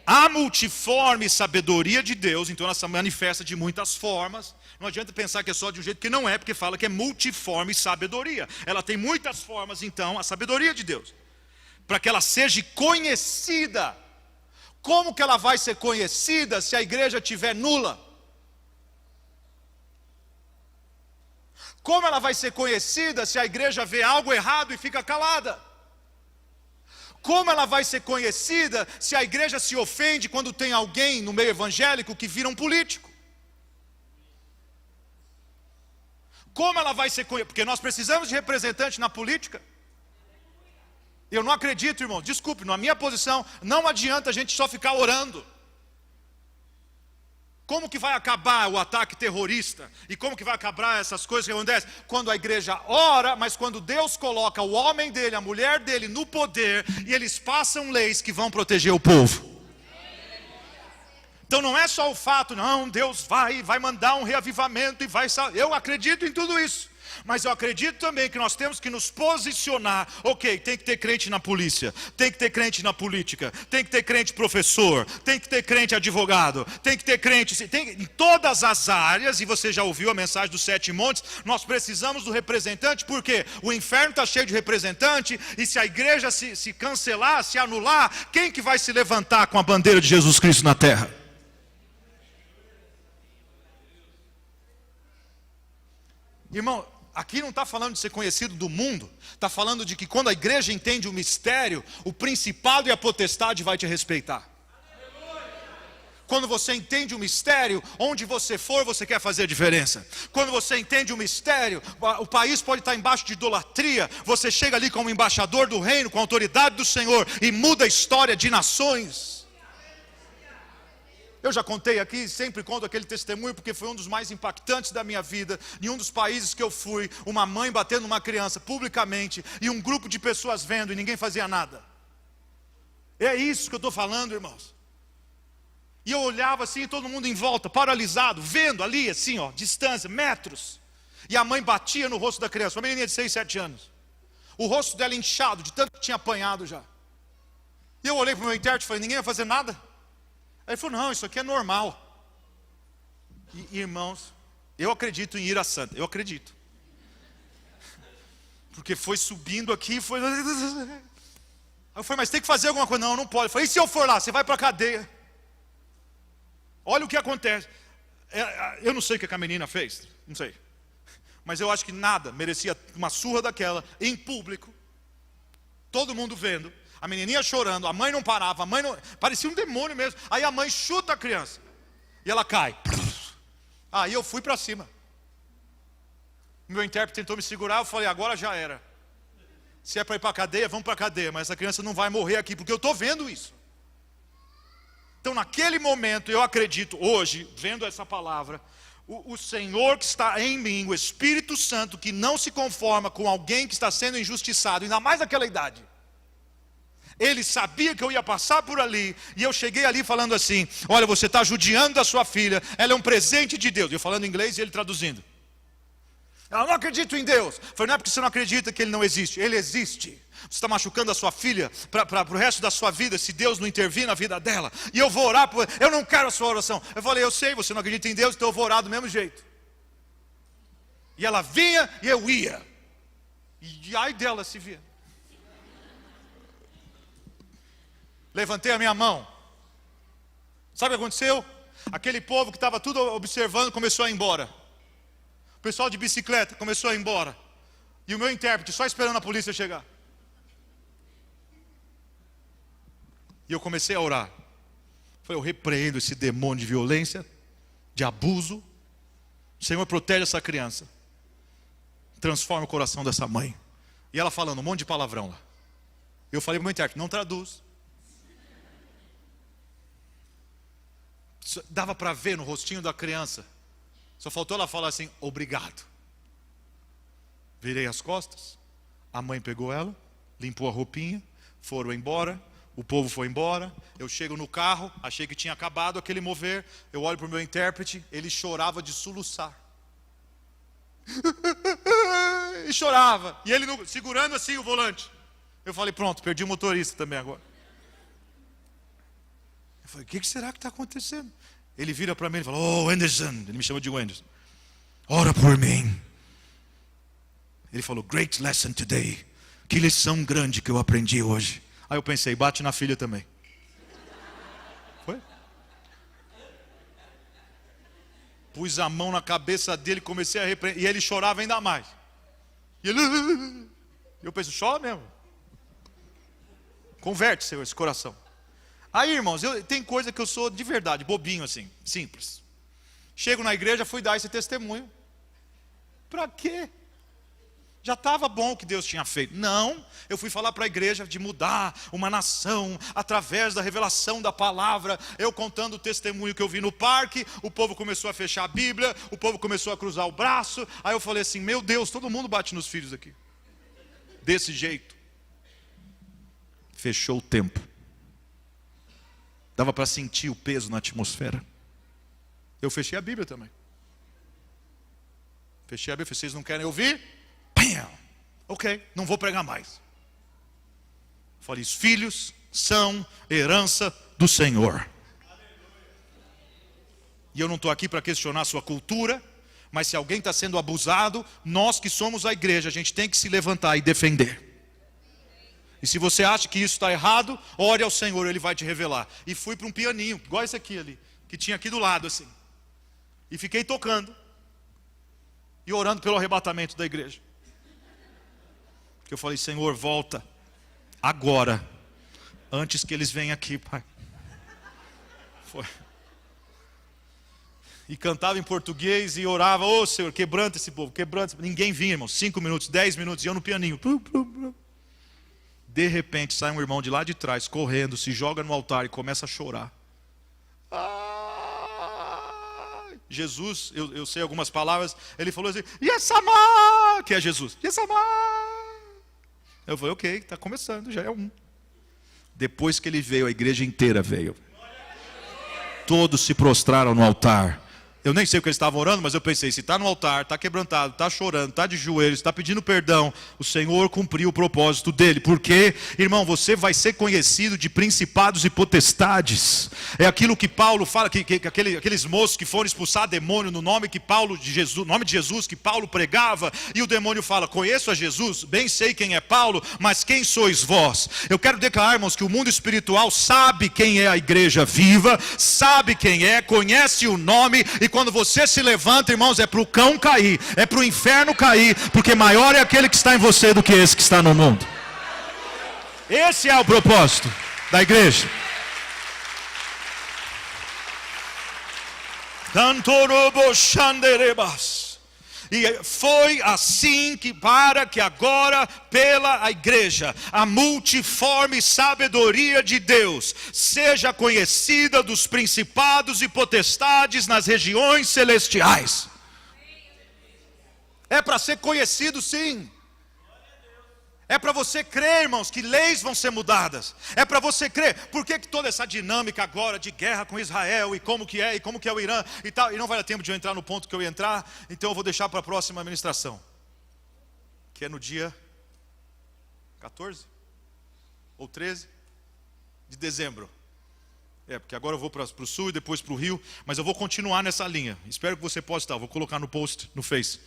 A multiforme sabedoria de Deus, então ela se manifesta de muitas formas. Não adianta pensar que é só de um jeito, que não é, porque fala que é multiforme sabedoria. Ela tem muitas formas, então, a sabedoria de Deus, para que ela seja conhecida. Como que ela vai ser conhecida se a igreja estiver nula? Como ela vai ser conhecida se a igreja vê algo errado e fica calada? Como ela vai ser conhecida se a igreja se ofende quando tem alguém no meio evangélico que vira um político? Como ela vai ser conhecida? Porque nós precisamos de representante na política. Eu não acredito, irmão, desculpe, na minha posição, não adianta a gente só ficar orando. Como que vai acabar o ataque terrorista? E como que vai acabar essas coisas que acontecem? Quando a igreja ora, mas quando Deus coloca o homem dele, a mulher dele no poder, e eles passam leis que vão proteger o povo. Então não é só o fato, não, Deus vai mandar um reavivamento e vai salvar. Eu acredito em tudo isso. Mas eu acredito também que nós temos que nos posicionar. Ok, tem que ter crente na polícia, tem que ter crente na política, tem que ter crente professor, tem que ter crente advogado, tem que ter crente em todas as áreas. E você já ouviu a mensagem dos 7 montes. Nós precisamos do representante, porque o inferno está cheio de representante. E se a igreja se cancelar, se anular, quem que vai se levantar com a bandeira de Jesus Cristo na terra? Irmão, aqui não está falando de ser conhecido do mundo, está falando de que quando a igreja entende o mistério, o principado e a potestade vai te respeitar. Quando você entende o mistério, onde você for, você quer fazer a diferença. Quando você entende o mistério, o país pode estar embaixo de idolatria, você chega ali como embaixador do reino, com a autoridade do Senhor, e muda a história de nações. Eu já contei aqui, sempre conto aquele testemunho, porque foi um dos mais impactantes da minha vida. Em um dos países que eu fui, uma mãe batendo uma criança publicamente, e um grupo de pessoas vendo, e ninguém fazia nada. É isso que eu estou falando, irmãos. E eu olhava assim, todo mundo em volta, paralisado, vendo ali assim, ó, distância, metros. E a mãe batia no rosto da criança, uma menininha de 6, 7 anos. O rosto dela inchado, de tanto que tinha apanhado já. E eu olhei para o meu intérprete e falei, ninguém vai fazer nada? Aí ele falou, não, isso aqui é normal. E, irmãos, eu acredito em ira santa, eu acredito. Porque foi subindo aqui, foi... Aí eu falei, mas tem que fazer alguma coisa. Não, não pode. Eu falei, e se eu for lá? Você vai para a cadeia. Olha o que acontece. Eu não sei o que a menina fez, não sei. Mas eu acho que nada merecia uma surra daquela, em público. Todo mundo vendo. A menininha chorando, a mãe não parava, a mãe não... Parecia um demônio mesmo. Aí a mãe chuta a criança. E ela cai. Aí eu fui para cima. Meu intérprete tentou me segurar, eu falei, agora já era. Se é para ir para a cadeia, vamos para a cadeia. Mas essa criança não vai morrer aqui, porque eu estou vendo isso. Então naquele momento, eu acredito, hoje, vendo essa palavra, o Senhor que está em mim, o Espírito Santo, que não se conforma com alguém que está sendo injustiçado, ainda mais naquela idade. Ele sabia que eu ia passar por ali, e eu cheguei ali falando assim, olha, você está judiando da sua filha, ela é um presente de Deus. Eu falando inglês e ele traduzindo. Eu não acredito em Deus. Eu falei, não é porque você não acredita que Ele não existe, Ele existe. Você está machucando a sua filha para o resto da sua vida, se Deus não intervir na vida dela. E eu vou orar, eu não quero a sua oração. Eu falei, eu sei, você não acredita em Deus, então eu vou orar do mesmo jeito. E ela vinha e eu ia. E ai dela se via. Levantei a minha mão. Sabe o que aconteceu? Aquele povo que estava tudo observando começou a ir embora. O pessoal de bicicleta começou a ir embora. E o meu intérprete só esperando a polícia chegar. E eu comecei a orar. Falei, eu repreendo esse demônio de violência, de abuso. Senhor, protege essa criança. Transforma o coração dessa mãe. E ela falando um monte de palavrão lá. Eu falei para o meu intérprete, não traduz. Dava para ver no rostinho da criança. Só faltou ela falar assim, obrigado. Virei as costas. A mãe pegou ela, limpou a roupinha, foram embora. O povo foi embora. Eu chego no carro, achei que tinha acabado aquele mover. Eu olho para o meu intérprete, ele chorava de soluçar. E chorava. E ele segurando assim o volante. Eu falei, pronto, perdi o motorista também agora. Eu falei, o que será que está acontecendo? Ele vira para mim e fala, oh Anderson, ele me chama de Anderson, ora por mim. Ele falou, great lesson today. Que lição grande que eu aprendi hoje. Aí eu pensei, bate na filha também. Foi? Pus a mão na cabeça dele, comecei a repreender, e ele chorava ainda mais. E ele... Eu pensei, chora mesmo. Converte, Senhor, esse coração. Aí, irmãos, tem coisa que eu sou de verdade, bobinho assim, simples. Chego na igreja, fui dar esse testemunho. Para quê? Já estava bom o que Deus tinha feito. Não, eu fui falar para a igreja de mudar uma nação através da revelação da palavra. Eu contando o testemunho que eu vi no parque, o povo começou a fechar a Bíblia, o povo começou a cruzar o braço. Aí eu falei assim, meu Deus, todo mundo bate nos filhos aqui. Desse jeito. Fechou o tempo. Dava para sentir o peso na atmosfera. Eu fechei a Bíblia também. Fechei a Bíblia, vocês não querem ouvir? Bam! Ok, não vou pregar mais. Falei, os filhos são herança do Senhor. E eu não estou aqui para questionar a sua cultura, mas se alguém está sendo abusado, nós que somos a igreja, a gente tem que se levantar e defender. E se você acha que isso está errado, ore ao Senhor, Ele vai te revelar. E fui para um pianinho, igual esse aqui ali, que tinha aqui do lado assim. E fiquei tocando. E orando pelo arrebatamento da igreja. Porque eu falei, Senhor, volta. Agora. Antes que eles venham aqui, Pai. Foi. E cantava em português e orava, ô Senhor, quebranta esse povo, quebranta esse povo. Ninguém vinha, irmão. 5 minutos, 10 minutos, e eu no pianinho. De repente sai um irmão de lá de trás, correndo, se joga no altar e começa a chorar. Jesus, eu sei algumas palavras, ele falou assim, Yesamá, que é Jesus, Yesamá. Eu falei, ok, está começando, já é um. Depois que ele veio, a igreja inteira veio. Todos se prostraram no altar. Eu nem sei o que eles estavam orando, mas eu pensei, se está no altar, está quebrantado, está chorando, está de joelhos, está pedindo perdão, o Senhor cumpriu o propósito dele. Porque, irmão, você vai ser conhecido de principados e potestades. É aquilo que Paulo fala, aqueles moços que foram expulsar demônio no nome de Jesus que Paulo pregava, e o demônio fala, conheço a Jesus, bem sei quem é Paulo, mas quem sois vós? Eu quero declarar, irmãos, que o mundo espiritual sabe quem é a igreja viva, sabe quem é, conhece o nome, e quando você se levanta, irmãos, é para o cão cair, é para o inferno cair, porque maior é aquele que está em você do que esse que está no mundo. Esse é o propósito da igreja. E foi assim para que agora, pela igreja, a multiforme sabedoria de Deus seja conhecida dos principados e potestades nas regiões celestiais. É para ser conhecido, sim. É para você crer, irmãos, que leis vão ser mudadas. É para você crer. Por que toda essa dinâmica agora de guerra com Israel, e como que é o Irã e tal, e não vai dar tempo de eu entrar no ponto que eu ia entrar, então eu vou deixar para a próxima ministração, que é no dia 14 ou 13 de dezembro. Porque agora eu vou para o sul e depois para o Rio, mas eu vou continuar nessa linha. Espero que você possa estar, vou colocar no post, no Face.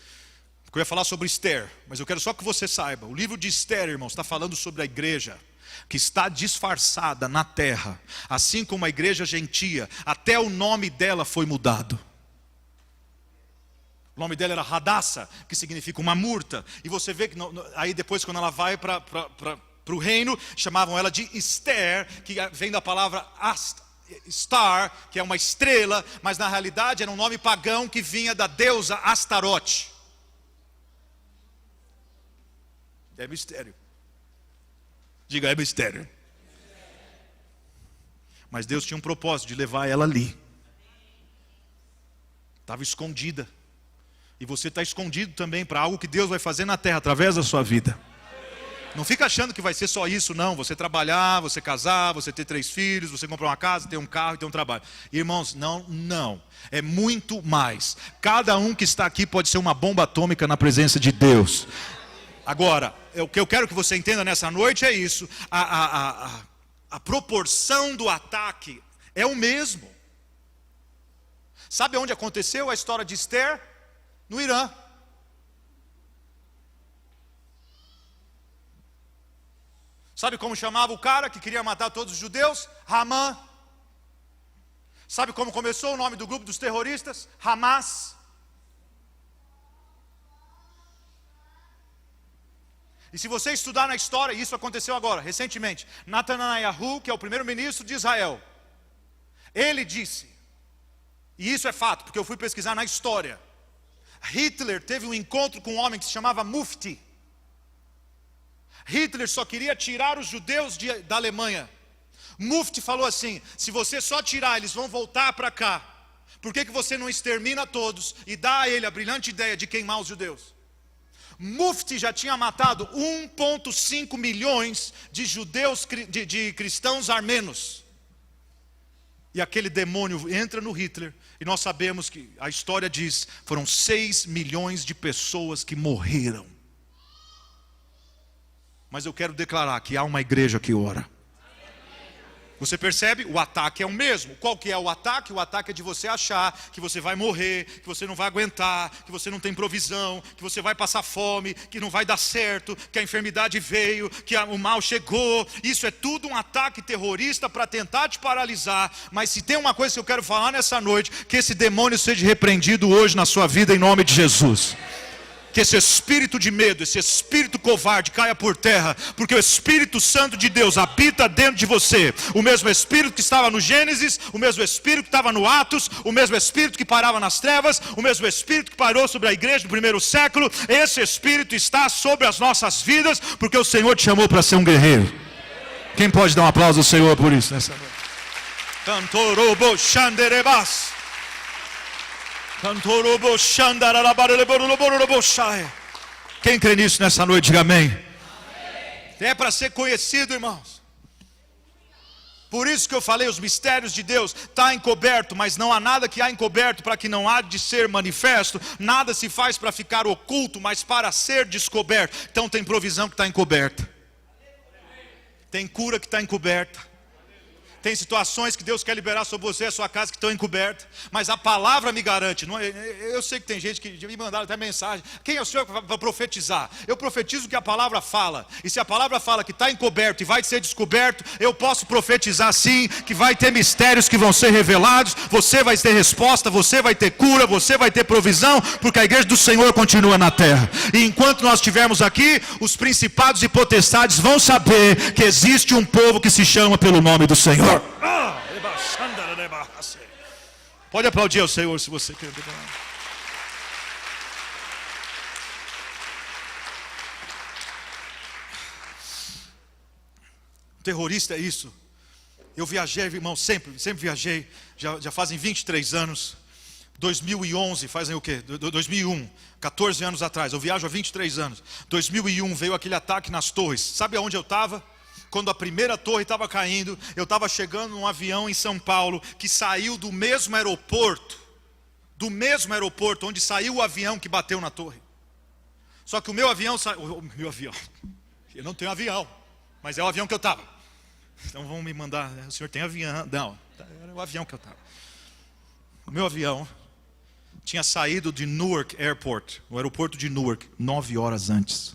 Eu ia falar sobre Esther, mas eu quero só que você saiba, o livro de Esther, irmãos, está falando sobre a igreja que está disfarçada na terra, assim como a igreja gentia, até o nome dela foi mudado. O nome dela era Radassa, que significa uma murta, e você vê que aí depois quando ela vai para o reino, chamavam ela de Esther, que vem da palavra Star, que é uma estrela, mas na realidade era um nome pagão que vinha da deusa Astarote. É mistério. Diga, é mistério. Mas Deus tinha um propósito de levar ela ali. Estava escondida. E você está escondido também para algo que Deus vai fazer na terra através da sua vida. Não fica achando que vai ser só isso, não. Você trabalhar, você casar, você ter 3 filhos, você comprar uma casa, ter um carro e ter um trabalho. Irmãos, não. É muito mais. Cada um que está aqui pode ser uma bomba atômica na presença de Deus. Agora, o que eu quero que você entenda nessa noite é isso. A proporção do ataque é o mesmo. Sabe onde aconteceu a história de Esther? No Irã. Sabe como chamava o cara que queria matar todos os judeus? Hamã. Sabe como começou o nome do grupo dos terroristas? Hamas. E se você estudar na história, isso aconteceu agora, recentemente, Netanyahu, que é o primeiro-ministro de Israel, ele disse, e isso é fato, porque eu fui pesquisar na história, Hitler teve um encontro com um homem que se chamava Mufti. Hitler só queria tirar os judeus da Alemanha. Mufti falou assim, se você só tirar, eles vão voltar para cá. Por que você não extermina todos e dá a ele a brilhante ideia de queimar os judeus? Mufti já tinha matado 1,5 milhões de judeus, de cristãos armenos. E aquele demônio entra no Hitler, e nós sabemos que a história diz, foram 6 milhões de pessoas que morreram. Mas eu quero declarar que há uma igreja que ora. Você percebe? O ataque é o mesmo. Qual que é o ataque? O ataque é de você achar que você vai morrer, que você não vai aguentar, que você não tem provisão, que você vai passar fome, que não vai dar certo, que a enfermidade veio, que o mal chegou. Isso é tudo um ataque terrorista para tentar te paralisar. Mas se tem uma coisa que eu quero falar nessa noite, que esse demônio seja repreendido hoje na sua vida em nome de Jesus. Que esse espírito de medo, esse espírito covarde caia por terra, porque o Espírito Santo de Deus habita dentro de você. O mesmo Espírito que estava no Gênesis, o mesmo Espírito que estava no Atos, o mesmo Espírito que parava nas trevas, o mesmo Espírito que parou sobre a igreja no primeiro século. Esse Espírito está sobre as nossas vidas, porque o Senhor te chamou para ser um guerreiro. Quem pode dar um aplauso ao Senhor por isso nessa noite? Cantorobo Xanderebas. Quem crê nisso nessa noite, diga amém. É para ser conhecido, irmãos. Por isso que eu falei, os mistérios de Deus está encoberto, mas não há nada que há encoberto para que não há de ser manifesto. Nada se faz para ficar oculto, mas para ser descoberto. Então tem provisão que está encoberta. Tem cura que está encoberta. Tem situações que Deus quer liberar sobre você e a sua casa que estão encobertas. Mas a palavra me garante. Não, eu sei que tem gente que me mandaram até mensagem. Quem é o Senhor para profetizar? Eu profetizo o que a palavra fala. E se a palavra fala que está encoberto e vai ser descoberto, eu posso profetizar sim, que vai ter mistérios que vão ser revelados. Você vai ter resposta, você vai ter cura, você vai ter provisão, porque a igreja do Senhor continua na terra. E enquanto nós estivermos aqui, os principados e potestades vão saber que existe um povo que se chama pelo nome do Senhor. Pode aplaudir ao Senhor se você quer. Terrorista é isso. Eu viajei, irmão, sempre viajei. Já fazem 23 anos. 2011, fazem o quê? 2001, 14 anos atrás. Eu viajo há 23 anos. 2001 veio aquele ataque nas torres. Sabe aonde eu estava? Quando a primeira torre estava caindo, eu estava chegando num avião em São Paulo, que saiu do mesmo aeroporto onde saiu o avião que bateu na torre. Só que o meu avião eu não tenho avião, mas é o avião que eu estava. Então vão me mandar, o senhor tem avião? Não, era o avião que eu estava. O meu avião tinha saído de Newark Airport, o aeroporto de Newark, 9 horas antes.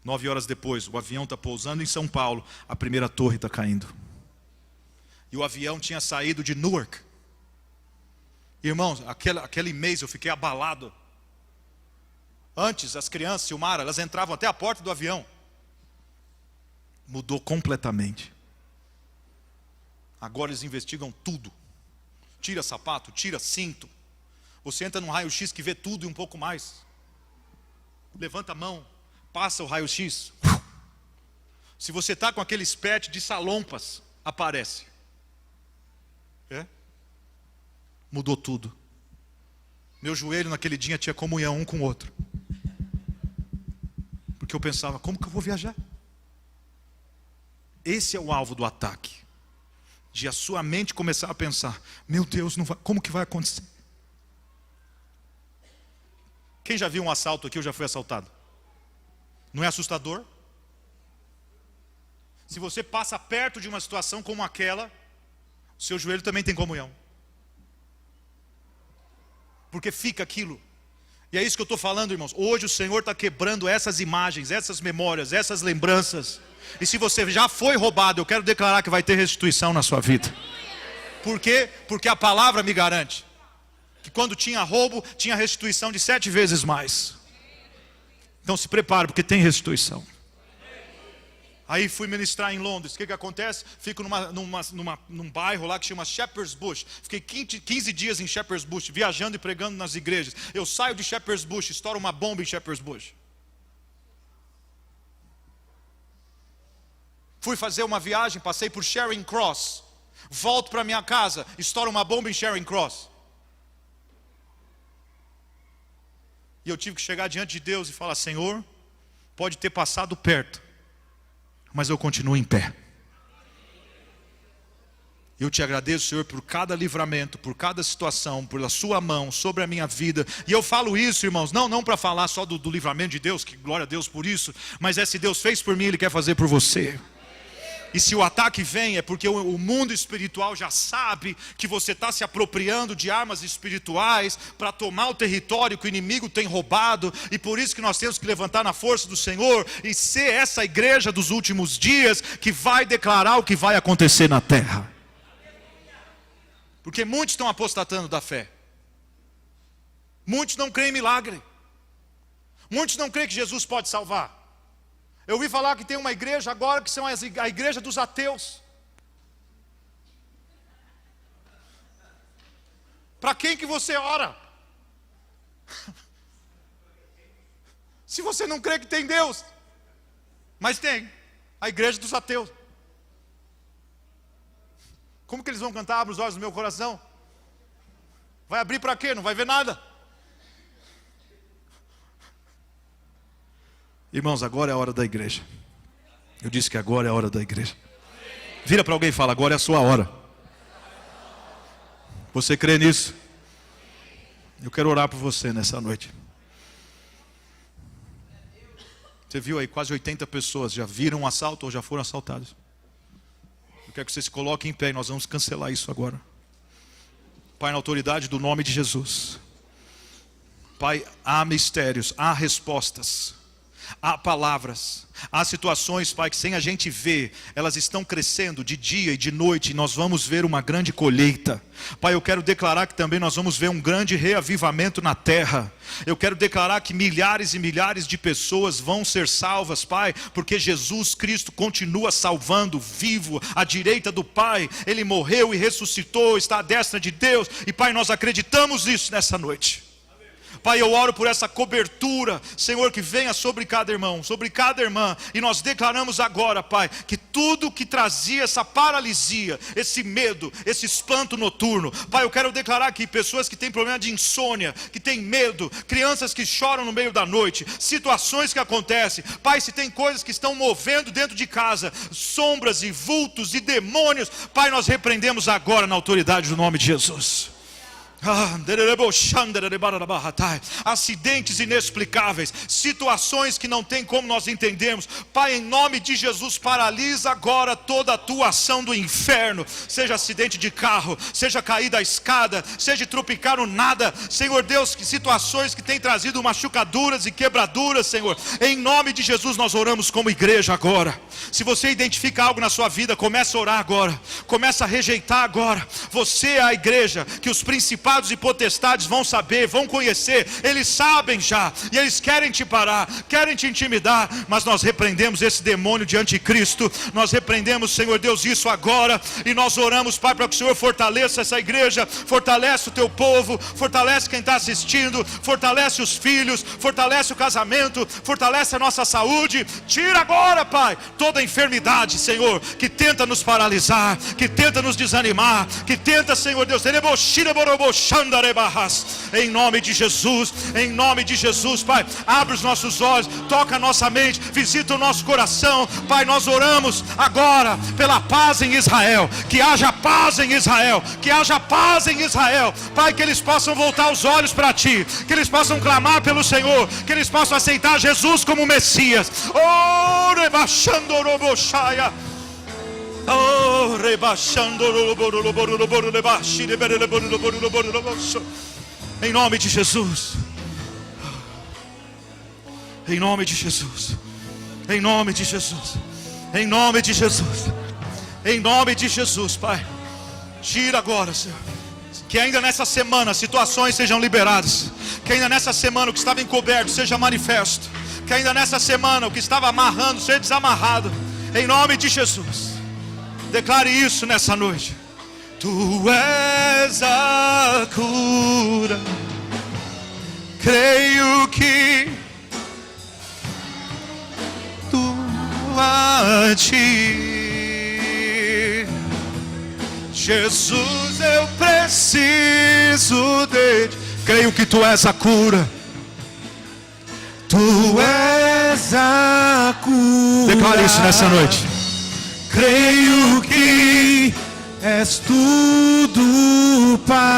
9 horas depois, o avião está pousando em São Paulo, a primeira torre está caindo. E o avião tinha saído de Newark. Irmãos, aquele mês eu fiquei abalado. Antes, as crianças, Silmara, elas entravam até a porta do avião. Mudou completamente. Agora eles investigam tudo. Tira sapato, tira cinto. Você entra num raio-x que vê tudo e um pouco mais. Levanta a mão. Passa o raio-x. Se você está com aqueles pet de salompas, aparece. Mudou tudo. Meu joelho naquele dia tinha comunhão um com o outro. Porque eu pensava, como que eu vou viajar? Esse é o alvo do ataque. De a sua mente começar a pensar, meu Deus, como que vai acontecer? Quem já viu um assalto aqui ou já foi assaltado? Não é assustador? Se você passa perto de uma situação como aquela, o seu joelho também tem comunhão. Porque fica aquilo. E é isso que eu estou falando, irmãos. Hoje o Senhor está quebrando essas imagens, essas memórias, essas lembranças. E se você já foi roubado, eu quero declarar que vai ter restituição na sua vida. Por quê? Porque a palavra me garante que quando tinha roubo, tinha restituição de 7 vezes mais. Então se prepare, porque tem restituição. Aí fui ministrar em Londres. O que acontece? Fico num bairro lá que chama Shepherd's Bush. Fiquei 15 dias em Shepherd's Bush, viajando e pregando nas igrejas. Eu saio de Shepherd's Bush, estoura uma bomba em Shepherd's Bush. Fui fazer uma viagem, passei por Charing Cross. Volto para minha casa, estoura uma bomba em Charing Cross. E eu tive que chegar diante de Deus e falar, Senhor, pode ter passado perto, mas eu continuo em pé. Eu te agradeço, Senhor, por cada livramento, por cada situação, pela sua mão sobre a minha vida. E eu falo isso, irmãos, não para falar só do livramento de Deus, que glória a Deus por isso, mas se Deus fez por mim, Ele quer fazer por você. E se o ataque vem, é porque o mundo espiritual já sabe que você está se apropriando de armas espirituais para tomar o território que o inimigo tem roubado. E por isso que nós temos que levantar na força do Senhor e ser essa igreja dos últimos dias que vai declarar o que vai acontecer na terra. Porque muitos estão apostatando da fé. Muitos não creem em milagre. Muitos não creem que Jesus pode salvar. Eu ouvi falar que tem uma igreja agora que são a igreja dos ateus. Para quem que você ora? Se você não crê que tem Deus. Mas tem, a igreja dos ateus. Como que eles vão cantar? Abre os olhos do meu coração. Vai abrir para quê? Não vai ver nada. Irmãos, agora é a hora da igreja. Eu disse que agora é a hora da igreja. Vira para alguém e fala: agora é a sua hora. Você crê nisso? Eu quero orar por você nessa noite. Você viu aí, quase 80 pessoas já viram um assalto ou já foram assaltados. Eu quero que você se coloque em pé e nós vamos cancelar isso agora. Pai, na autoridade do nome de Jesus. Pai, há mistérios, há respostas, há palavras, há situações, Pai, que sem a gente ver, elas estão crescendo de dia e de noite, e nós vamos ver uma grande colheita. Pai, eu quero declarar que também nós vamos ver um grande reavivamento na terra. Eu quero declarar que milhares e milhares de pessoas vão ser salvas, Pai, porque Jesus Cristo continua salvando, vivo, à direita do Pai. Ele morreu e ressuscitou, está à destra de Deus, e Pai, nós acreditamos nisso nessa noite. Pai, eu oro por essa cobertura, Senhor, que venha sobre cada irmão, sobre cada irmã. E nós declaramos agora, Pai, que tudo que trazia essa paralisia, esse medo, esse espanto noturno, Pai, eu quero declarar aqui pessoas que têm problema de insônia, que têm medo, crianças que choram no meio da noite, situações que acontecem. Pai, se tem coisas que estão movendo dentro de casa, sombras e vultos e demônios, Pai, nós repreendemos agora na autoridade do nome de Jesus. Acidentes inexplicáveis, situações que não tem como nós entendermos. Pai, em nome de Jesus, paralisa agora toda a tua ação do inferno. Seja acidente de carro, seja cair da escada, seja tropicar no nada, Senhor Deus, que situações que têm trazido machucaduras e quebraduras, Senhor, em nome de Jesus nós oramos como igreja agora. Se você identifica algo na sua vida, começa a orar agora, começa a rejeitar agora. Você é a igreja que os principais e potestades vão saber, vão conhecer, eles sabem já, e eles querem te parar, querem te intimidar, mas nós repreendemos esse demônio de anticristo, nós repreendemos, Senhor Deus, isso agora, e nós oramos, Pai, para que o Senhor fortaleça essa igreja, fortalece o teu povo, fortalece quem está assistindo, fortalece os filhos, fortalece o casamento, fortalece a nossa saúde. Tira agora, Pai, toda enfermidade, Senhor, que tenta nos paralisar, que tenta nos desanimar, que tenta, Senhor Deus, em nome de Jesus, Pai, abre os nossos olhos, toca a nossa mente, visita o nosso coração, Pai, nós oramos agora pela paz em Israel, que haja paz em Israel, que haja paz em Israel, Pai, que eles possam voltar os olhos para Ti, que eles possam clamar pelo Senhor, que eles possam aceitar Jesus como Messias. Oh, rebaixando roboshaya. Oh, em nome de Jesus, em nome de Jesus, em nome de Jesus, em nome de Jesus, em nome de Jesus, Pai, tira agora, Senhor, que ainda nessa semana situações sejam liberadas, que ainda nessa semana o que estava encoberto seja manifesto, que ainda nessa semana o que estava amarrando seja desamarrado, em nome de Jesus. Declare isso nessa noite. Tu és a cura. Creio que tu a ti, Jesus, eu preciso de ti. Creio que tu és a cura. Tu és a cura. Declare isso nessa noite. Creio que és tudo para